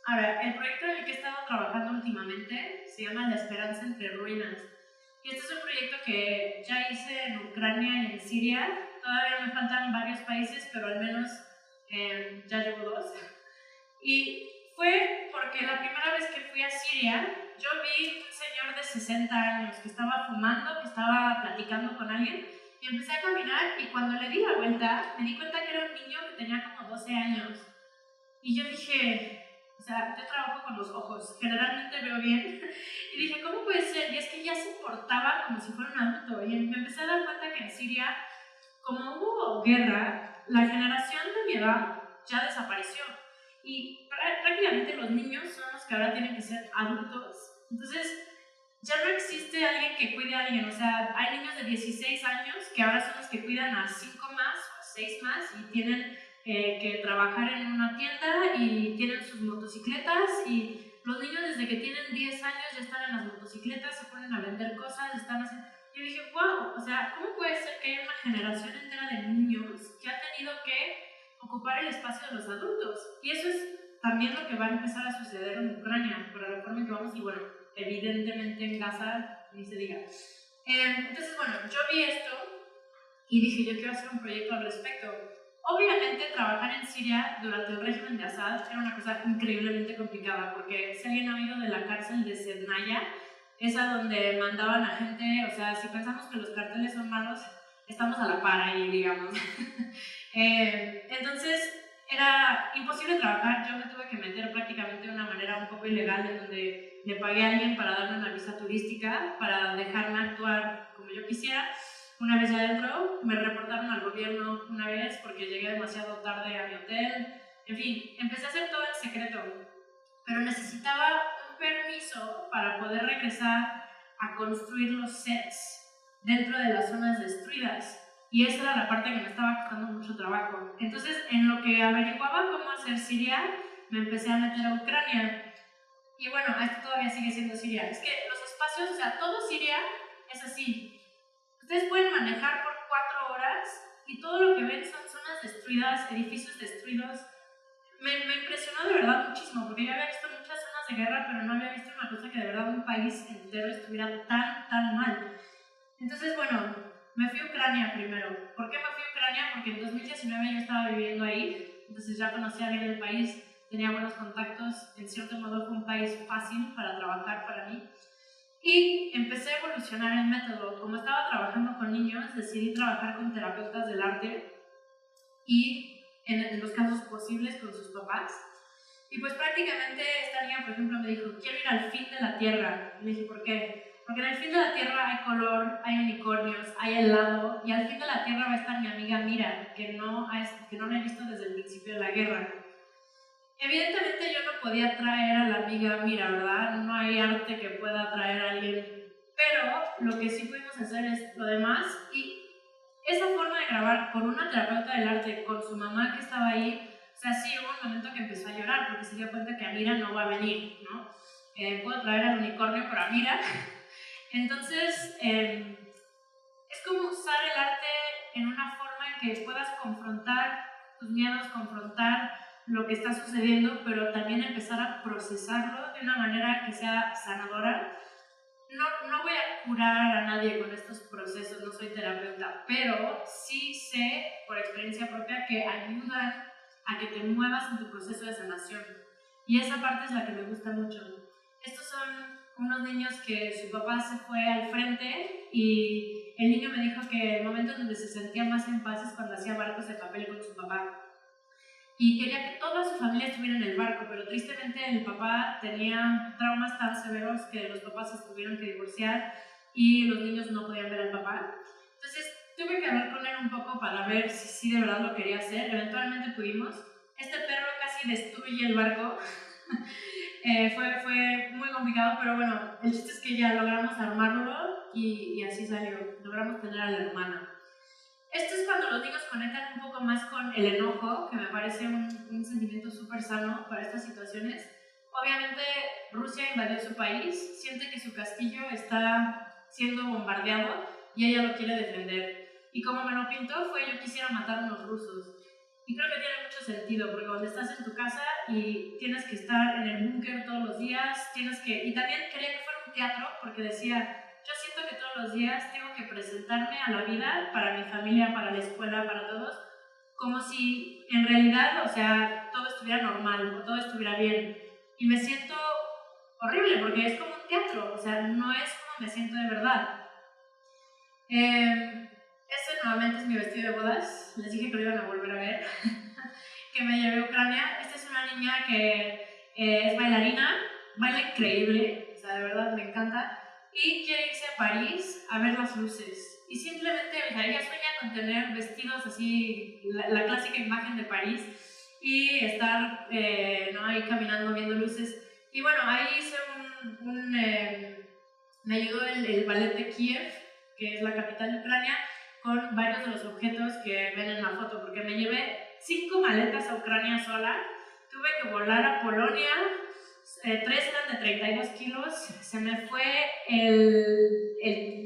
Ahora, el proyecto en el que he estado trabajando últimamente se llama La Esperanza entre Ruinas. Y este es un proyecto que ya hice en Ucrania y en Siria. Todavía me faltan varios países, pero al menos ya llevo 2. Y fue porque la primera vez que fui a Siria, yo vi un señor de 60 años que estaba fumando, que estaba platicando con alguien, y empecé a caminar y cuando le di la vuelta, me di cuenta que era un niño que tenía como 12 años. Y yo dije, o sea, yo trabajo con los ojos, generalmente veo bien, y dije, ¿cómo puede ser? Y es que ya se portaba como si fuera un adulto, y me empecé a dar cuenta que en Siria, como hubo guerra, la generación de mi edad ya desapareció. Y prácticamente los niños son los que ahora tienen que ser adultos. Entonces, ya no existe alguien que cuide a alguien. O sea, hay niños de 16 años que ahora son los que cuidan a 5 más o 6 más y tienen que trabajar en una tienda y tienen sus motocicletas. Y los niños desde que tienen 10 años ya están en las motocicletas, se ponen a vender cosas, están haciendo... Yo dije, wow, o sea, ¿cómo puede ser que haya una generación entera de niños que ha tenido que ocupar el espacio de los adultos? Y eso es también lo que va a empezar a suceder en Ucrania, por la forma en que vamos, y bueno, evidentemente en Gaza, ni se diga. Entonces, bueno, yo vi esto y dije, yo quiero hacer un proyecto al respecto. Obviamente, trabajar en Siria durante el régimen de Assad era una cosa increíblemente complicada, porque si alguien ha oído de la cárcel de Sednaya, es a donde mandaban a gente, o sea, si pensamos que los carteles son malos, estamos a la par ahí, digamos. Entonces, era imposible trabajar, yo me tuve que meter prácticamente de una manera un poco ilegal, en donde le pagué a alguien para darme una visa turística, para dejarme actuar como yo quisiera. Una vez ya adentro, me reportaron al gobierno una vez porque llegué demasiado tarde a mi hotel. En fin, empecé a hacer todo en secreto, pero necesitaba un permiso para poder regresar a construir los sets dentro de las zonas destruidas. Y esa era la parte que me estaba costando mucho trabajo. Entonces, en lo que averiguaba cómo hacer Siria, me empecé a meter a Ucrania. Y bueno, esto todavía sigue siendo Siria. Es que los espacios, o sea, todo Siria es así. Ustedes pueden manejar por 4 horas y todo lo que ven son zonas destruidas, edificios destruidos. Me impresionó de verdad muchísimo, porque yo había visto muchas zonas de guerra, pero no había visto una cosa que de verdad un país entero estuviera tan mal. Entonces, bueno, me fui a Ucrania primero. ¿Por qué me fui a Ucrania? Porque en 2019 yo estaba viviendo ahí, entonces ya conocía bien el país, tenía buenos contactos, en cierto modo fue un país fácil para trabajar para mí. Y empecé a evolucionar el método. Como estaba trabajando con niños, decidí trabajar con terapeutas del arte y en los casos posibles con sus papás. Y pues prácticamente esta niña, por ejemplo, me dijo, quiero ir al fin de la Tierra. Y le dije, ¿por qué? Porque en el fin de la Tierra hay color, hay unicornios, hay helado, y al fin de la Tierra va a estar mi amiga Mira, que no la he visto desde el principio de la guerra. Evidentemente yo no podía traer a la amiga Mira, ¿verdad? No hay arte que pueda traer a alguien, pero lo que sí pudimos hacer es lo demás, y esa forma de grabar con una terapeuta del arte, con su mamá que estaba ahí, o sea, sí hubo un momento que empezó a llorar porque se dio cuenta que Amira no va a venir, ¿no? Puedo traer al unicornio por Amira. Entonces, es como usar el arte en una forma en que puedas confrontar tus miedos, confrontar lo que está sucediendo, pero también empezar a procesarlo de una manera que sea sanadora. No voy a curar a nadie con estos procesos, no soy terapeuta, pero sí sé por experiencia propia que ayudan a que te muevas en tu proceso de sanación. Y esa parte es la que me gusta mucho. Estos son unos niños que su papá se fue al frente y el niño me dijo que el momento donde se sentía más en paz es cuando hacía barcos de papel con su papá. Y quería que toda su familia estuviera en el barco, pero tristemente el papá tenía traumas tan severos que los papás se tuvieron que divorciar y los niños no podían ver al papá. Entonces tuve que hablar con él un poco para ver si de verdad lo quería hacer. Eventualmente pudimos. Este perro casi destruye el barco. Fue muy complicado, pero bueno, el chiste es que ya logramos armarlo y así salió. Logramos tener a la hermana. Esto es cuando los niños conectan un poco más con el enojo, que me parece un sentimiento súper sano para estas situaciones. Obviamente Rusia invadió su país, siente que su castillo está siendo bombardeado y ella lo quiere defender. Y como me lo pintó fue yo quisiera matar a unos rusos. Y creo que tiene mucho sentido, porque cuando estás en tu casa y tienes que estar en el búnker todos los días, y también quería que fuera un teatro, porque decía, yo siento que todos los días tengo que presentarme a la vida para mi familia, para la escuela, para todos, como si en realidad, o sea, todo estuviera normal o todo estuviera bien. Y me siento horrible porque es como un teatro, o sea, no es como me siento de verdad. Este nuevamente es mi vestido de bodas, les dije que lo iban a volver a ver, que me llevé a Ucrania. Esta es una niña que es bailarina, baila increíble, o sea, de verdad me encanta. Y quiere irse a París a ver las luces. Y simplemente, o sea, ella sueña con tener vestidos así, la clásica imagen de París, y estar ¿no? ahí caminando viendo luces. Y bueno, ahí hice me ayudó el ballet de Kiev, que es la capital de Ucrania, con varios de los objetos que ven en la foto, porque me llevé 5 maletas a Ucrania sola, tuve que volar a Polonia. 3 eran de 32 kilos, se me fue el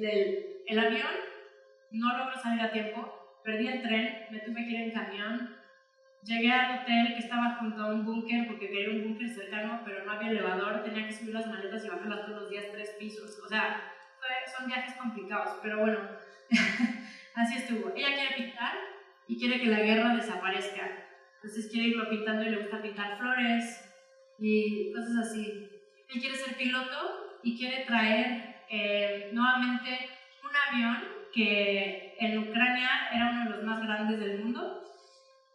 avión, no logro salir a tiempo, perdí el tren, me tuve que ir en camión, llegué al hotel que estaba junto a un búnker porque quería un búnker cercano, pero no había elevador, tenía que subir las maletas y bajarlas todos los días 3 pisos, o sea, son viajes complicados, pero bueno, así estuvo. Ella quiere pintar y quiere que la guerra desaparezca, entonces quiere irlo pintando y le gusta pintar flores y cosas así. Él quiere ser piloto y quiere traer nuevamente un avión que en Ucrania era uno de los más grandes del mundo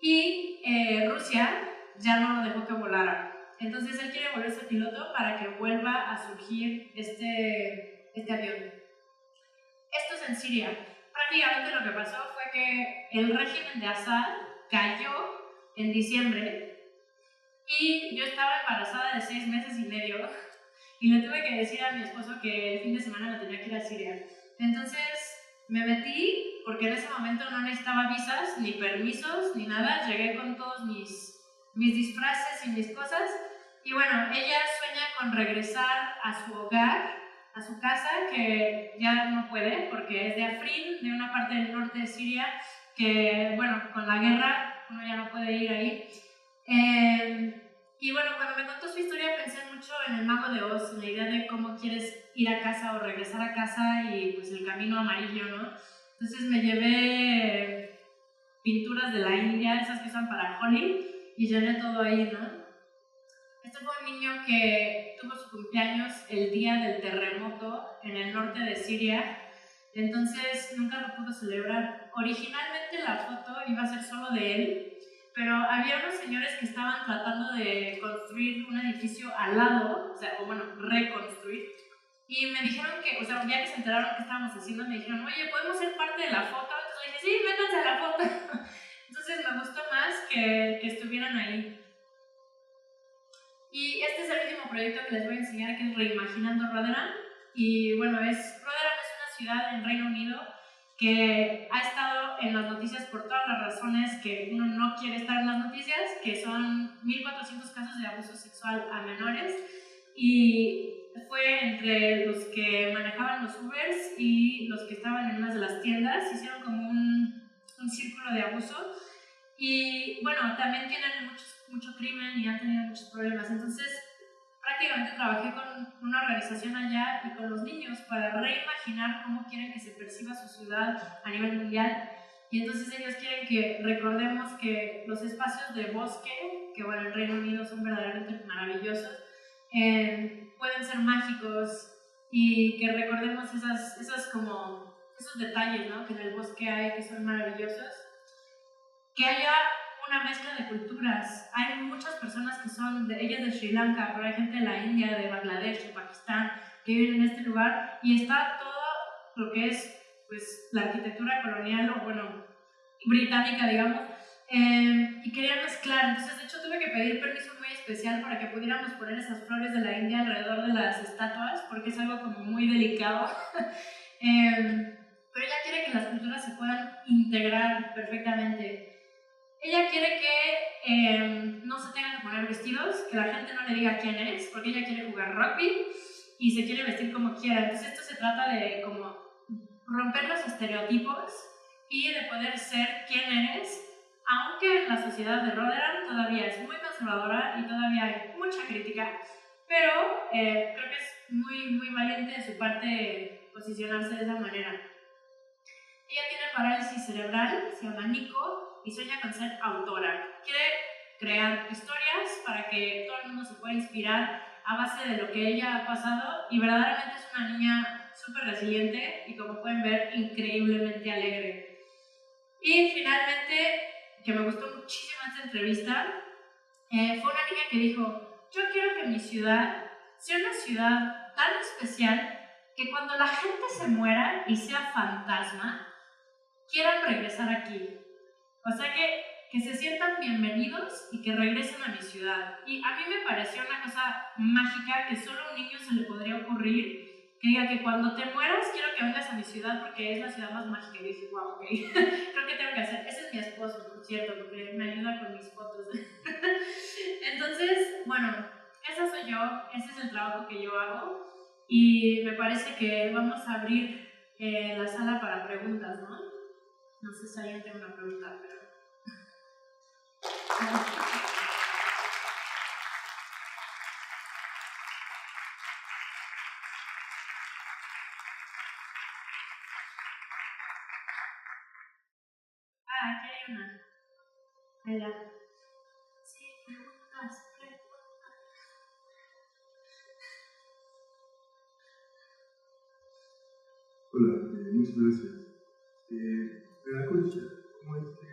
y Rusia ya no lo dejó que volara. Entonces él quiere volverse piloto para que vuelva a surgir este avión. Esto es en Siria. Prácticamente lo que pasó fue que el régimen de Assad cayó en diciembre y yo estaba embarazada de 6 meses y medio y le tuve que decir a mi esposo que el fin de semana me tenía que ir a Siria. Entonces me metí porque en ese momento no necesitaba visas, ni permisos, ni nada. Llegué con todos mis disfraces y mis cosas. Y bueno, ella sueña con regresar a su hogar, a su casa, que ya no puede porque es de Afrin, de una parte del norte de Siria, que bueno, con la guerra uno ya no puede ir ahí. Y bueno, cuando me contó su historia pensé mucho en el Mago de Oz, en la idea de cómo quieres ir a casa o regresar a casa y pues el camino amarillo, ¿no? Entonces me llevé pinturas de la India, esas que usan para Holi, y llené todo ahí, ¿no? Este fue un niño que tuvo su cumpleaños el día del terremoto en el norte de Siria, entonces nunca lo pudo celebrar. Originalmente la foto iba a ser solo de él, pero había unos señores que estaban tratando de construir un edificio al lado, o bueno, reconstruir, y me dijeron que, o sea, ya que se enteraron que estábamos haciendo, me dijeron, oye, ¿podemos ser parte de la foto? Entonces le dije, sí, métanse a la foto. Entonces me gustó más que estuvieran ahí. Y este es el último proyecto que les voy a enseñar, que es Reimaginando Rotterdam. Y bueno, Rotterdam es una ciudad en Reino Unido que ha estado en las noticias por todas las razones que uno no quiere estar en las noticias, que son 1.400 casos de abuso sexual a menores, y fue entre los que manejaban los Ubers y los que estaban en unas de las tiendas, hicieron como un círculo de abuso. Y bueno, también tienen mucho crimen y han tenido muchos problemas. Entonces, prácticamente trabajé con una organización allá y con los niños para reimaginar cómo quieren que se perciba su ciudad a nivel mundial. Y entonces ellos quieren que recordemos que los espacios de bosque, que bueno, en Reino Unido son verdaderamente maravillosos, pueden ser mágicos y que recordemos esos detalles, ¿no? Que en el bosque hay que son maravillosos. Que haya una mezcla de culturas. Hay muchas personas que son ellas de Sri Lanka, pero hay gente de la India, de Bangladesh, de Pakistán, que viven en este lugar y está todo lo que es pues, la arquitectura colonial o bueno, británica, digamos, y quería mezclar. Entonces, de hecho, tuve que pedir permiso muy especial para que pudiéramos poner esas flores de la India alrededor de las estatuas, porque es algo como muy delicado. Pero ella quiere que las culturas se puedan integrar perfectamente. Ella quiere que no se tengan que poner vestidos, que la gente no le diga quién es, porque ella quiere jugar rugby y se quiere vestir como quiera. Entonces esto se trata de como romper los estereotipos y de poder ser quién eres, aunque la sociedad de Rotherham todavía es muy conservadora y todavía hay mucha crítica, pero creo que es muy valiente de su parte posicionarse de esa manera. Ella tiene parálisis cerebral, se llama Nico, y sueña con ser autora. Quiere crear historias para que todo el mundo se pueda inspirar a base de lo que ella ha pasado, y verdaderamente es una niña súper resiliente y, como pueden ver, increíblemente alegre. Y finalmente, que me gustó muchísimo esta entrevista, fue una niña que dijo: yo quiero que mi ciudad sea una ciudad tan especial que cuando la gente se muera y sea fantasma, quieran regresar aquí. O sea, que se sientan bienvenidos y que regresen a mi ciudad. Y a mí me pareció una cosa mágica que solo a un niño se le podría ocurrir, que diga que cuando te mueras quiero que vengas a mi ciudad porque es la ciudad más mágica. Y dije, wow, ok, creo que tengo que hacer. Ese es mi esposo, por cierto, porque me ayuda con mis fotos. Entonces, bueno, esa soy yo, ese es el trabajo que yo hago. Y me parece que vamos a abrir la sala para preguntas, ¿no? No sé si alguien tiene una pregunta, pero... aquí hay una. Allá. Sí, preguntas. Hola, muchas gracias. Me da curiosidad, ¿cómo es que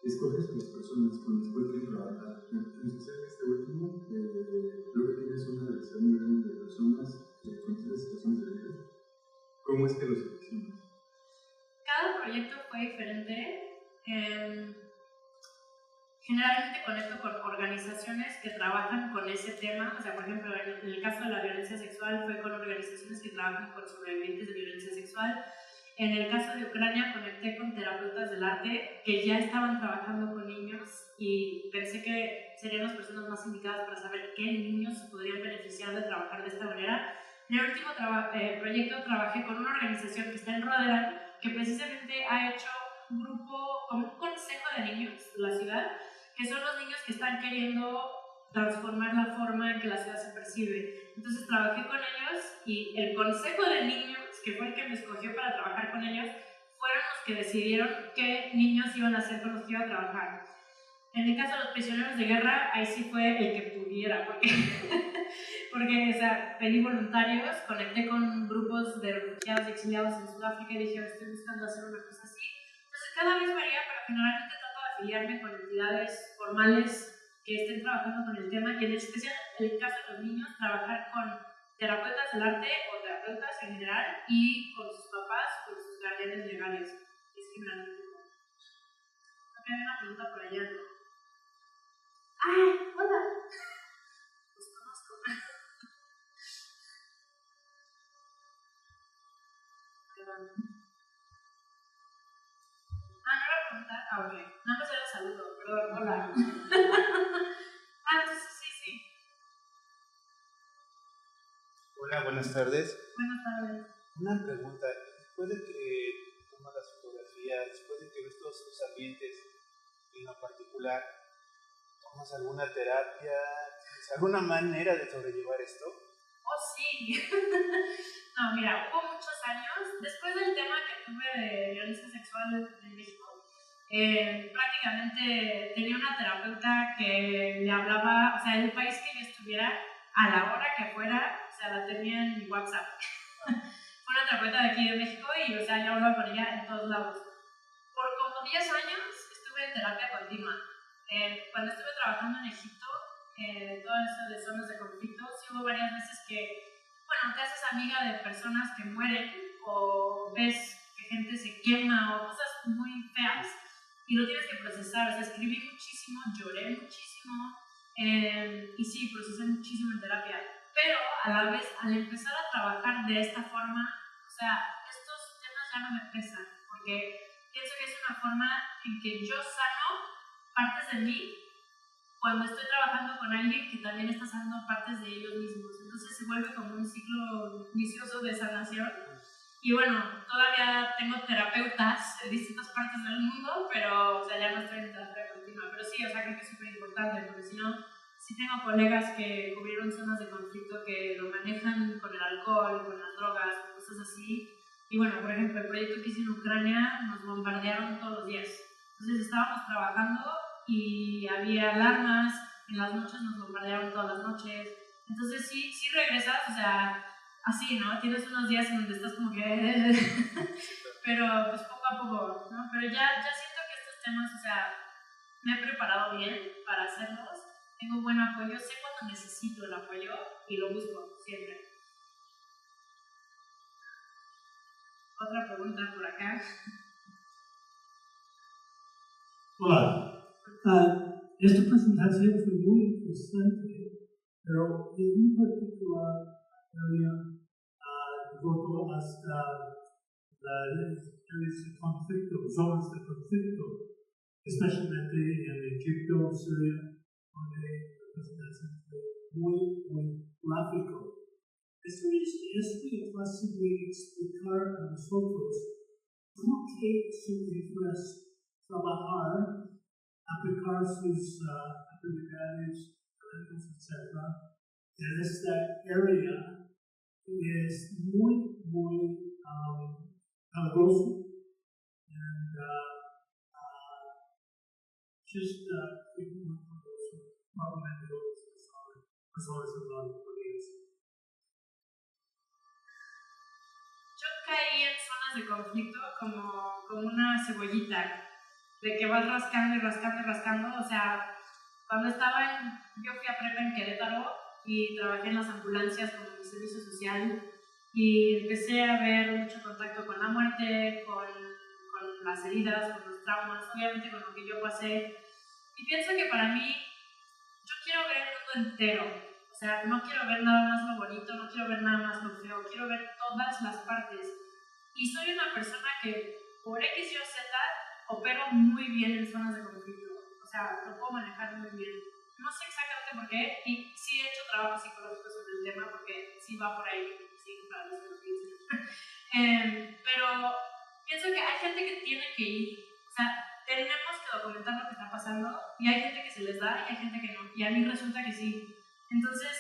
escoges a las personas con las cuales trabajar? En especial este último, creo que tienes una relación muy grande de personas con estas situaciones de vida. ¿Cómo es que los seleccionas? Cada proyecto fue diferente. Generalmente conecto con organizaciones que trabajan con ese tema. O sea, por ejemplo, en el caso de la violencia sexual fue con organizaciones que trabajan con sobrevivientes de violencia sexual. En el caso de Ucrania conecté con terapeutas del arte que ya estaban trabajando con niños y pensé que serían las personas más indicadas para saber qué niños se podrían beneficiar de trabajar de esta manera. En el último proyecto trabajé con una organización que está en Rotterdam, que precisamente ha hecho un grupo, como un consejo de niños de la ciudad, que son los niños que están queriendo transformar la forma en que la ciudad se percibe. Entonces trabajé con ellos y el consejo de niños, que fue el que me escogió para trabajar con ellos, fueron los que decidieron qué niños iban a ser con los que iba a trabajar. En el caso de los prisioneros de guerra, ahí sí fue el que pudiera, porque o sea, pedí voluntarios, conecté con grupos de refugiados y exiliados en Sudáfrica y dije, estoy buscando hacer una cosa así. Entonces cada vez varía, pero generalmente trato de afiliarme con entidades formales que estén trabajando con el tema, y en especial en el caso de los niños, trabajar con terapeutas del arte o terapeutas en general y con sus papás, con sus guardianes legales. Es que me han dicho. Acá hay una pregunta por allá, ¿no? ¡Ah! ¡Hola! Los conozco. Perdón. No iba a preguntar. Ah, ok. No me sale el saludo, perdón. Hola. Entonces sí. buenas tardes. Buenas tardes. Una pregunta, después de que tomas las fotografías, después de que ves todos tus ambientes, en lo particular, ¿tomas alguna terapia? ¿Tienes alguna manera de sobrellevar esto? Oh, sí. No, mira, hubo muchos años, después del tema que tuve de violencia sexual en México, prácticamente tenía una terapeuta que me hablaba, o sea, en el país que yo estuviera, a la hora que fuera, o sea, la tenía en mi WhatsApp. Fue una terapeuta de aquí de México y, o sea, yo hablaba con ella en todos lados. Por como 10 años estuve en terapia continua. Cuando estuve trabajando en Egipto, todo eso de zonas de conflicto, sí hubo varias veces que, bueno, te haces amiga de personas que mueren o ves que gente se quema o cosas muy feas y lo tienes que procesar. O sea, escribí muchísimo, lloré muchísimo y sí, procesé muchísimo en terapia. Pero a la vez, al empezar a trabajar de esta forma, o sea, estos temas ya no me pesan porque pienso que es una forma en que yo sano partes de mí cuando estoy trabajando con alguien que también está sanando partes de ellos mismos. Entonces se vuelve como un ciclo vicioso de sanación. Y bueno, todavía tengo terapeutas en distintas partes del mundo, pero o sea, ya no estoy en terapia continua. Pero sí, o sea, creo que es súper importante, porque si no, sí tengo colegas que cubrieron zonas de conflicto que lo manejan con el alcohol, con las drogas, con cosas así. Y bueno, por ejemplo, el proyecto que hice en Ucrania nos bombardearon todos los días. Entonces estábamos trabajando y había alarmas, en las noches nos bombardearon todas las noches. Entonces sí regresas, o sea, así, ¿no? Tienes unos días en donde estás como que... pero pues poco a poco, ¿no? Pero ya siento que estos temas, o sea, me he preparado bien para hacerlos. Tengo buen apoyo, sé cuando necesito el apoyo y lo busco siempre. Otra pregunta por acá. Hola. Esta presentación fue muy interesante, pero en un particular área devoto hasta las áreas de conflicto, zonas de conflicto, especialmente en Egipto, Siria, donde la presentación fue muy gráfico. ¿Es posible explicar a nosotros por qué su interés trabajar, aplicar sus habilidades, talentos, etc., en esta área que es muy peligroso? And just muy peligroso, probablemente otras personas en la audiencia. Yo caí en zonas de conflicto como una cebollita, de que vas rascando y rascando y rascando. O sea, cuando yo fui a prepa en Querétaro y trabajé en las ambulancias como mi servicio social y empecé a ver mucho contacto con la muerte, con las heridas, con los traumas, obviamente con lo que yo pasé. Y pienso que para mí, yo quiero ver el mundo entero. O sea, no quiero ver nada más lo bonito, no quiero ver nada más lo feo, quiero ver todas las partes. Y soy una persona que, por X, Y o Z, opero muy bien en zonas de conflicto. O sea, lo puedo manejar muy bien. No sé exactamente por qué, y sí he hecho trabajo psicológico sobre el tema, porque sí va por ahí, sí, para los que lo piensen. Pero pienso que hay gente que tiene que ir. O sea, tenemos que documentar lo que está pasando, y hay gente que se les da y hay gente que no. Y a mí resulta que sí. Entonces,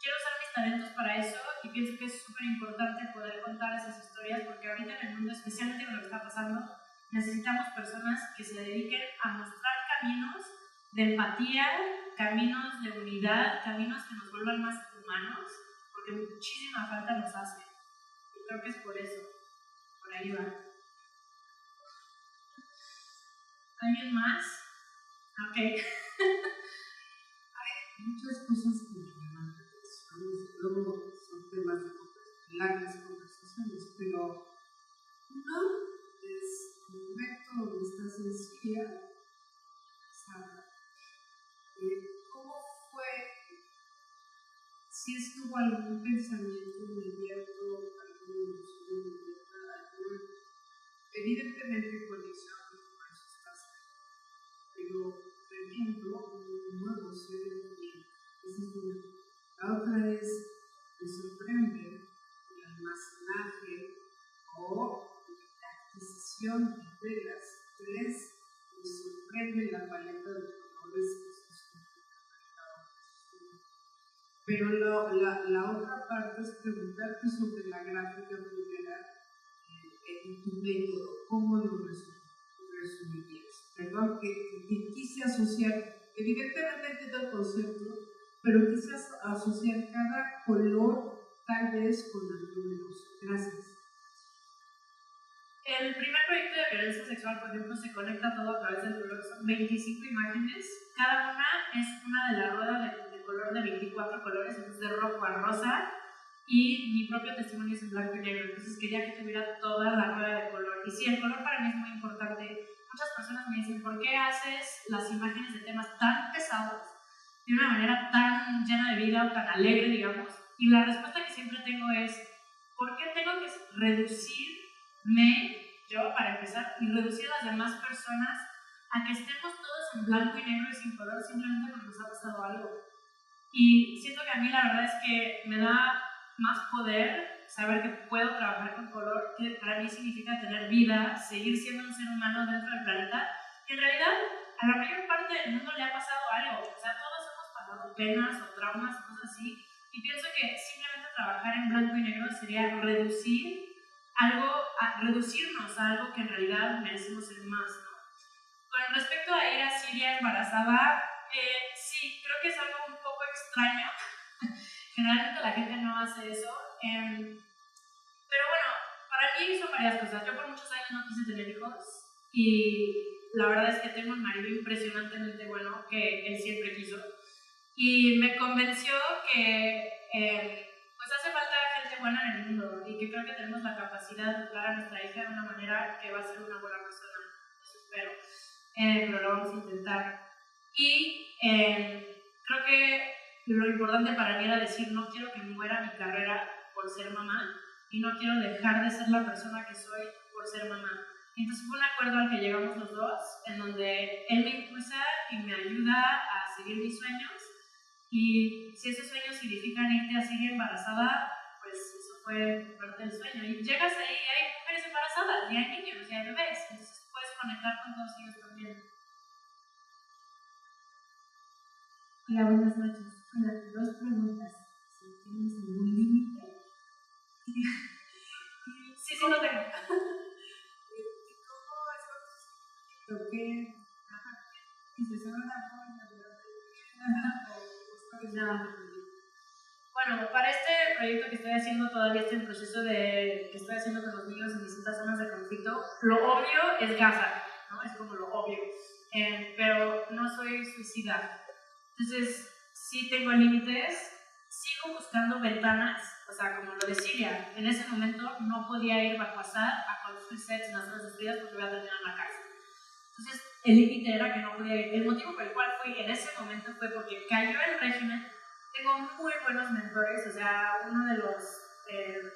quiero usar mis talentos para eso y pienso que es súper importante poder contar esas historias, porque ahorita en el mundo, especialmente con lo que está pasando, necesitamos personas que se dediquen a mostrar caminos de empatía, caminos de unidad, caminos que nos vuelvan más humanos, porque muchísima falta nos hace. Y creo que es por eso. Por ahí va. ¿Alguien más? Ok. Hay muchas cosas que me llaman la atención, luego son temas de largas conversaciones, pero uno es el momento donde estás en Siria, Sara. ¿Cómo fue? Si estuvo algún pensamiento inmediato, alguna emoción inmediata, evidentemente conexión con eso estás ahí, pero teniendo un nuevo ser en ti. La otra es, me sorprende combinación de las tres me sorprende la paleta de colores que se pero la otra parte es preguntarte sobre la gráfica primera en tu método, ¿cómo lo resumirías? Perdón, que quise asociar, evidentemente entiendo el concepto, pero quise asociar cada color tal vez con el negocio. Gracias. El primer proyecto de violencia sexual, por ejemplo, se conecta todo a través del color. Son 25 imágenes. Cada una es una de la rueda de color de 24 colores, entonces de rojo a rosa. Y mi propio testimonio es en blanco y negro. Entonces quería que tuviera toda la rueda de color. Y sí, el color para mí es muy importante. Muchas personas me dicen, ¿por qué haces las imágenes de temas tan pesados de una manera tan llena de vida o tan alegre, digamos? Y la respuesta que siempre tengo es, ¿por qué tengo que reducirme, yo para empezar, y reducir a las demás personas a que estemos todos en blanco y negro y sin color simplemente porque nos ha pasado algo? Y siento que a mí la verdad es que me da más poder saber que puedo trabajar con color, que para mí significa tener vida, seguir siendo un ser humano dentro del planeta, que en realidad a la mayor parte del mundo le ha pasado algo, o sea, todos hemos pasado penas o traumas o cosas así, y pienso que simplemente trabajar en blanco y negro sería reducirnos a algo que en realidad merecemos ser más, ¿no? Con respecto a ir a Siria embarazada, sí, creo que es algo un poco extraño. Generalmente la gente no hace eso. Pero bueno, para mí son varias cosas. Yo por muchos años no quise tener hijos y la verdad es que tengo un marido impresionantemente bueno que él siempre quiso. Y me convenció que pues hace falta gente buena en el mundo y que creo que tenemos la capacidad de educar a nuestra hija de una manera que va a ser una buena persona. Eso espero. Pero lo vamos a intentar. Y creo que lo importante para mí era decir, no quiero que muera mi carrera por ser mamá y no quiero dejar de ser la persona que soy por ser mamá. Entonces fue un acuerdo al que llegamos los dos, en donde él me impulsa y me ayuda a seguir mis sueños. Y si esos sueños significan irte a Siria embarazada, pues eso fue parte del sueño. Y llegas ahí y hay mujeres embarazadas, y hay niños, y hay bebés. Entonces puedes conectar con todos ellos también. Hola, buenas noches. Hola, dos preguntas. Si tienes ningún límite. Sí, lo tengo. ¿Cómo es lo que dices ahora? Bueno, para este proyecto que estoy haciendo, todavía estoy en proceso que estoy haciendo con los niños en distintas zonas de conflicto. Lo obvio es Gaza, ¿no? Es como lo obvio. Pero no soy suicida. Entonces, sí tengo límites, sigo buscando ventanas, o sea, como lo de Siria. En ese momento no podía ir bajo Assad a construir sets en las zonas destruidas porque voy a terminar en la cárcel. Entonces, el límite era que no podía ir. El motivo por el cual fui en ese momento fue porque cayó el régimen. Tengo muy buenos mentores, o sea, uno de los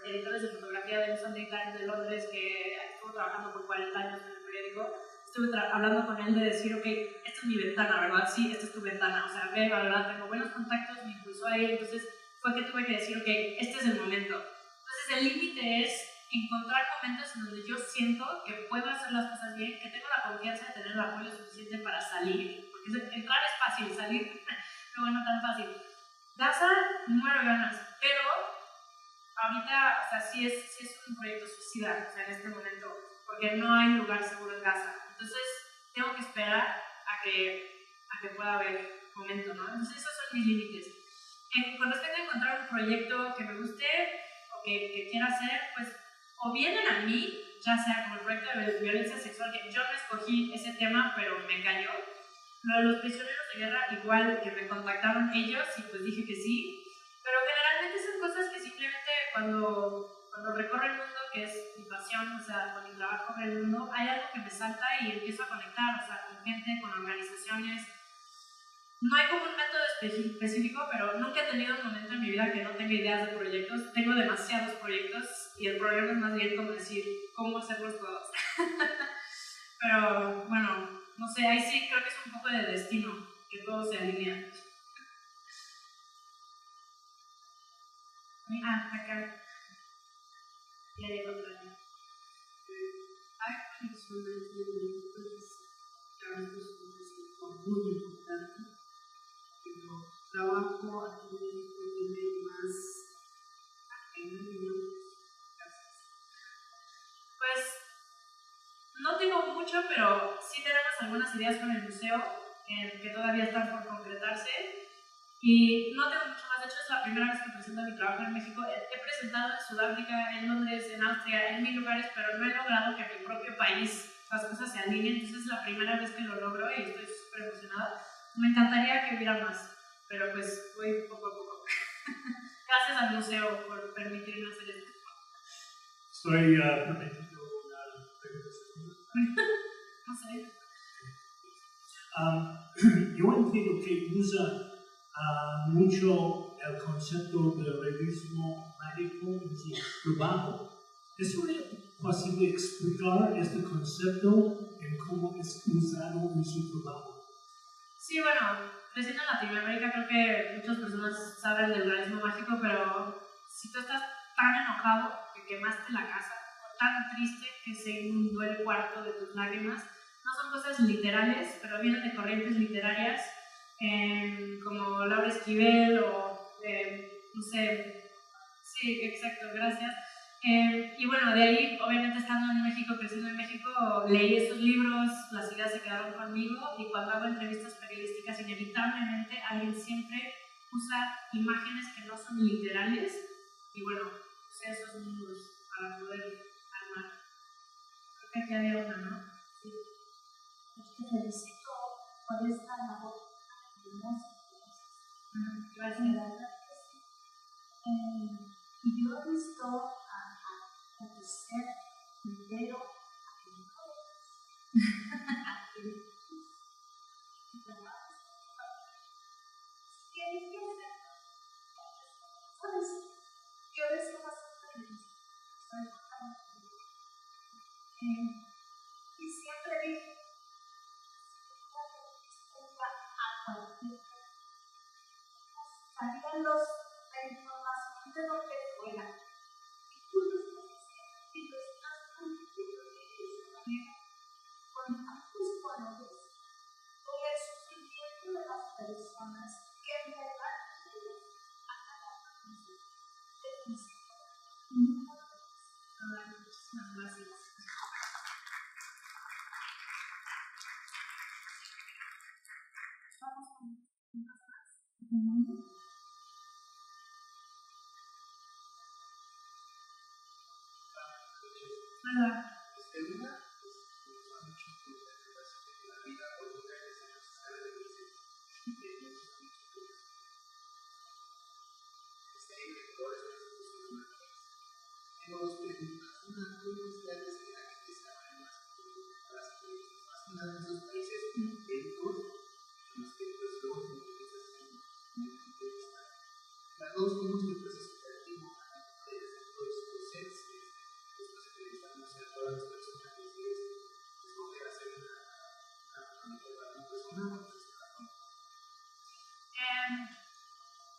editores de fotografía del Sunday Times de Londres, que estuvo trabajando por 40 años en el periódico, estuve hablando con él de decir, ok, esta es mi ventana, ¿verdad? Sí, esta es tu ventana, o sea, ve, la verdad, tengo buenos contactos, me impulsó a ir, entonces fue que tuve que decir, ok, este es el momento. Entonces el límite es encontrar momentos en donde yo siento que puedo hacer las cosas bien, que tengo la confianza de tener el apoyo suficiente para salir, porque entrar es fácil, salir, pero no tan fácil. Gaza, muero ganas, pero ahorita, o sea, sí es un proyecto suicida, o sea, en este momento, porque no hay lugar seguro en Gaza. Entonces, tengo que esperar a que pueda haber momento, ¿no? Entonces, esos son mis límites. Con respecto a encontrar un proyecto que me guste o que quiera hacer, pues, o vienen a mí, ya sea como el proyecto de violencia sexual, que yo no escogí ese tema, pero me cayó. Lo de los prisioneros de guerra, igual que me contactaron ellos y pues dije que sí, pero generalmente son cosas que simplemente cuando recorro el mundo, que es mi pasión, o sea, con mi trabajo en el mundo, hay algo que me salta y empiezo a conectar, o sea, con gente, con organizaciones. No hay como un método específico, pero nunca he tenido un momento en mi vida que no tenga ideas de proyectos. Tengo demasiados proyectos y el problema es más bien como decir cómo hacerlos todos. Pero bueno, no sé, ahí sí creo que es un poco de destino, que todo se alinea. Acá. Ya llegó otra vez. Hay persona entiende, pues, claro, esto es un recinto muy importante, pero trabajo aquí en México tiene más años. Pues no tengo mucho, pero sí tenemos algunas ideas con el museo que todavía están por concretarse. Y no tengo mucho más, de hecho es la primera vez que presento mi trabajo en México. He presentado en Sudáfrica, en Londres, en Austria, en 1000 lugares, pero no he logrado que en mi propio país las cosas se alineen, entonces es la primera vez que lo logro y estoy súper emocionada. Me encantaría que hubiera más, pero pues voy poco a poco. Gracias al museo por permitirme hacer esto. Estoy prometiendo una pregunta. No sé. Yo entiendo que usa mucho el concepto del realismo mágico en su trabajo. ¿Es posible explicar este concepto en cómo es usado en su trabajo? Sí, bueno, creciendo en Latinoamérica creo que muchas personas saben del realismo mágico, pero si tú estás tan enojado que quemaste la casa, o tan triste que se inundó el cuarto de tus lágrimas, no son cosas literales, pero vienen de corrientes literarias como Laura Esquivel o no sé, sí, exacto, gracias. Y bueno, de ahí, obviamente estando en México, creciendo en México, leí esos libros, las ideas se quedaron conmigo y cuando hago entrevistas periodísticas, inevitablemente alguien siempre usa imágenes que no son literales y bueno, usé esos mundos para poder armar. Creo que aquí había una, ¿no? Sí. Te felicito por esta labor hermosa. Gracias. La verdad que sí. Y yo he visto a tu ser entero, a que trabajas. Tienes que hacer. ¿Sabes? Yo deseo bastante feliz. Soy totalmente feliz. Y siempre dije, salían la información de lo que fuera. Y tú lo estás haciendo y lo estás transmitiendo de esa manera. Con tantos colores, con el sufrimiento de las personas que en verdad quieren a cada uno de principio. Muchísimas gracias. Vamos con más más. Hola.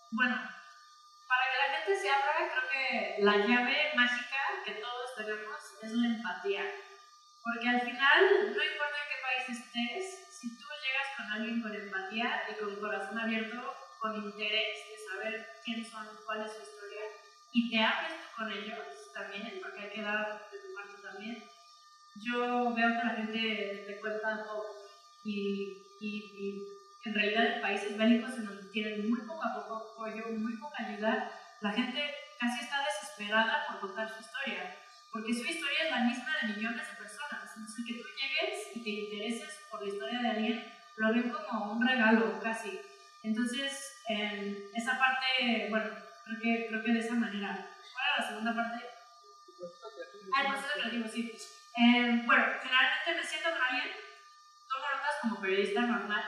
Bueno, para que la gente se abra, creo que la llave mágica que todos tenemos es la empatía. Porque al final, no importa en qué país estés, si tú llegas con alguien con empatía y con corazón abierto, con interés de saber quién son, cuál es su historia, y te abres tú con ellos también, porque hay que dar de tu parte también, yo veo que la gente te cuenta todo. Y en realidad en países bélicos en donde tienen muy poco apoyo, muy poca ayuda, la gente casi está desesperada por contar su historia, porque su historia es la misma de millones de personas. Entonces, que tú llegues y te intereses por la historia de alguien, lo ven como un regalo casi. Entonces, esa parte, bueno, creo que de esa manera. ¿Cuál era la segunda parte? El proceso creativo, sí. Bueno, generalmente me siento con alguien, tomo notas como periodista normal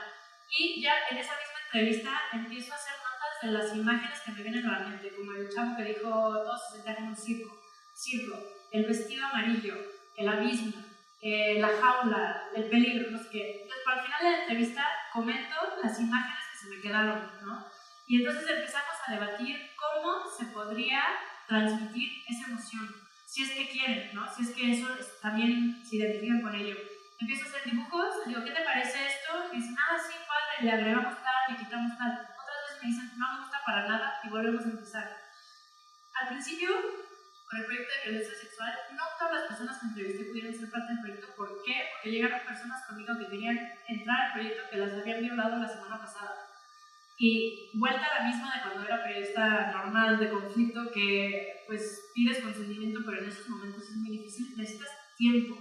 y ya en esa misma entrevista empiezo a hacer notas de las imágenes que me vienen a la mente, como el chavo que dijo todos se sentan en un circo, el vestido amarillo, el abismo, la jaula, el peligro, no sé qué. Entonces, para el final de la entrevista comento las imágenes que se me quedaron, ¿no? Y entonces empezamos a debatir cómo se podría transmitir esa emoción. Si si es que quieren, ¿no? Si es que eso también se identifican con ello. Empiezo a hacer dibujos, les digo, ¿qué te parece esto? Y dicen, sí, padre, le agregamos tal, le quitamos tal. Otras veces me dicen, no me gusta para nada, y volvemos a empezar. Al principio, con el proyecto de violencia sexual, no todas las personas que entrevisté pudieron ser parte del proyecto. ¿Por qué? Porque llegaron personas conmigo que querían entrar al proyecto, que las habían violado la semana pasada. Y vuelta a la misma de cuando era periodista normal de conflicto, que pues pides consentimiento, pero en esos momentos es muy difícil. Necesitas tiempo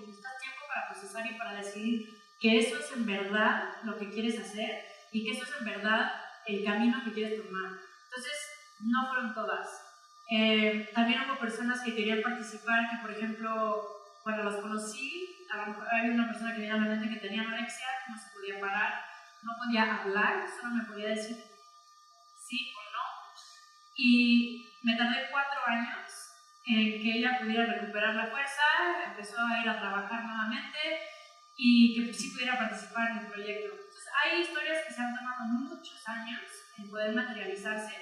para procesar y para decidir que eso es en verdad lo que quieres hacer y que eso es en verdad el camino que quieres tomar. Entonces, no fueron todas. También hubo personas que querían participar, que por ejemplo, cuando las conocí, a lo mejor había una persona que venía a la mente que tenía anorexia, no se podía parar, no podía hablar, solo me podía decir sí o no. Y me tardé 4 años en que ella pudiera recuperar la fuerza, empezó a ir a trabajar nuevamente y que sí pudiera participar en el proyecto. Entonces hay historias que se han tomado muchos años en poder materializarse,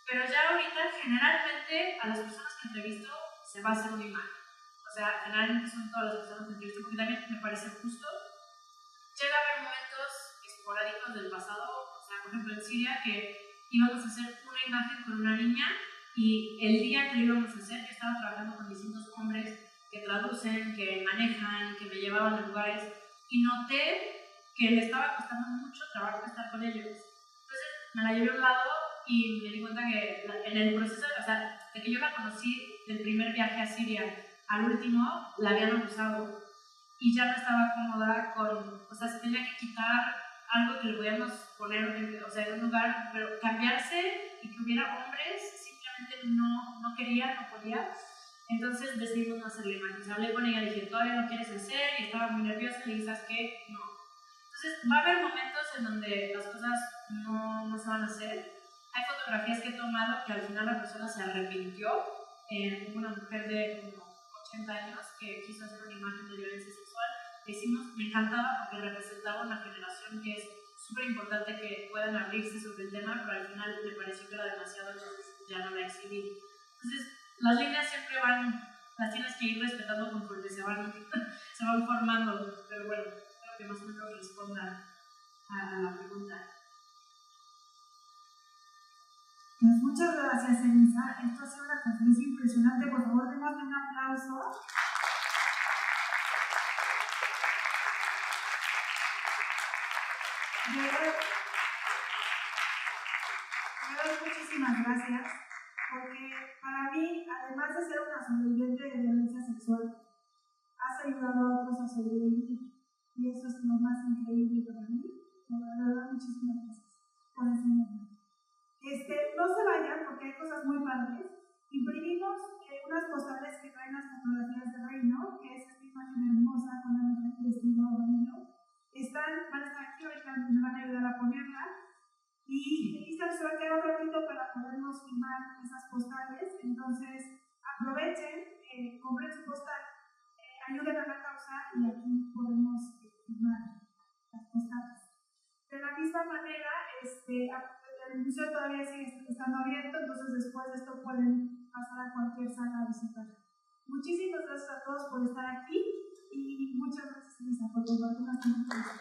pero ya ahorita generalmente a las personas que entrevisto se va a hacer una imagen. O sea, generalmente son todas las personas que entrevisto, porque también me parece justo. Llega a haber momentos esporádicos del pasado, o sea, por ejemplo en Siria, que íbamos a hacer una imagen con una niña y el día que lo íbamos a hacer yo estaba trabajando con distintos hombres que traducen, que manejan, que me llevaban a lugares y noté que le estaba costando mucho trabajo estar con ellos. Entonces me la llevé a un lado y me di cuenta que en el proceso, o sea, de que yo la conocí del primer viaje a Siria al último, la habían abusado y ya no estaba cómoda con, o sea, se tenía que quitar algo que le podíamos poner o sea, en un lugar, pero cambiarse y que hubiera hombres, simplemente no quería, no podía. Entonces decidimos no hacerle imagen. Hablé con ella, dije, todavía no quieres hacer, y estaba muy nerviosa, y le dije, ¿sabes qué? No. Entonces va a haber momentos en donde las cosas no se van a hacer. Hay fotografías que he tomado que al final la persona se arrepintió. Hubo una mujer de como 80 años que quiso hacer una imagen de violencia sexual. Decimos, me encantaba porque representaba una generación que es súper importante que puedan abrirse sobre el tema, pero al final me pareció que era demasiado, entonces ya no la exhibí. Entonces, las líneas siempre las tienes que ir respetando conforme se van formando, pero bueno, creo que más o menos responda a la pregunta. Pues muchas gracias, Elisa. Esto ha sido una conferencia impresionante. Por favor, démosle un aplauso. De verdad, muchísimas gracias, porque para mí, además de ser una sobreviviente de violencia sexual, has ayudado a otros a sobrevivir, y eso es lo más increíble para mí. De verdad, muchísimas gracias por enseñarme. No se vayan, porque hay cosas muy padres. Imprimimos unas postales que traen las fotografías de Reino, que es esta imagen hermosa con la mujer vestida de baño. Van a estar aquí, ahorita me van a ayudar a ponerla. Y Elisa se va a quedar un ratito para podernos firmar esas postales. Entonces, aprovechen, compren su postal, ayuden a la causa y aquí podemos firmar las postales. De la misma manera, el museo todavía sigue estando abierto, entonces después de esto pueden pasar a cualquier sala a visitar. Muchísimas gracias a todos por estar aquí y muchas gracias, Elisa, por compartir nuestra información.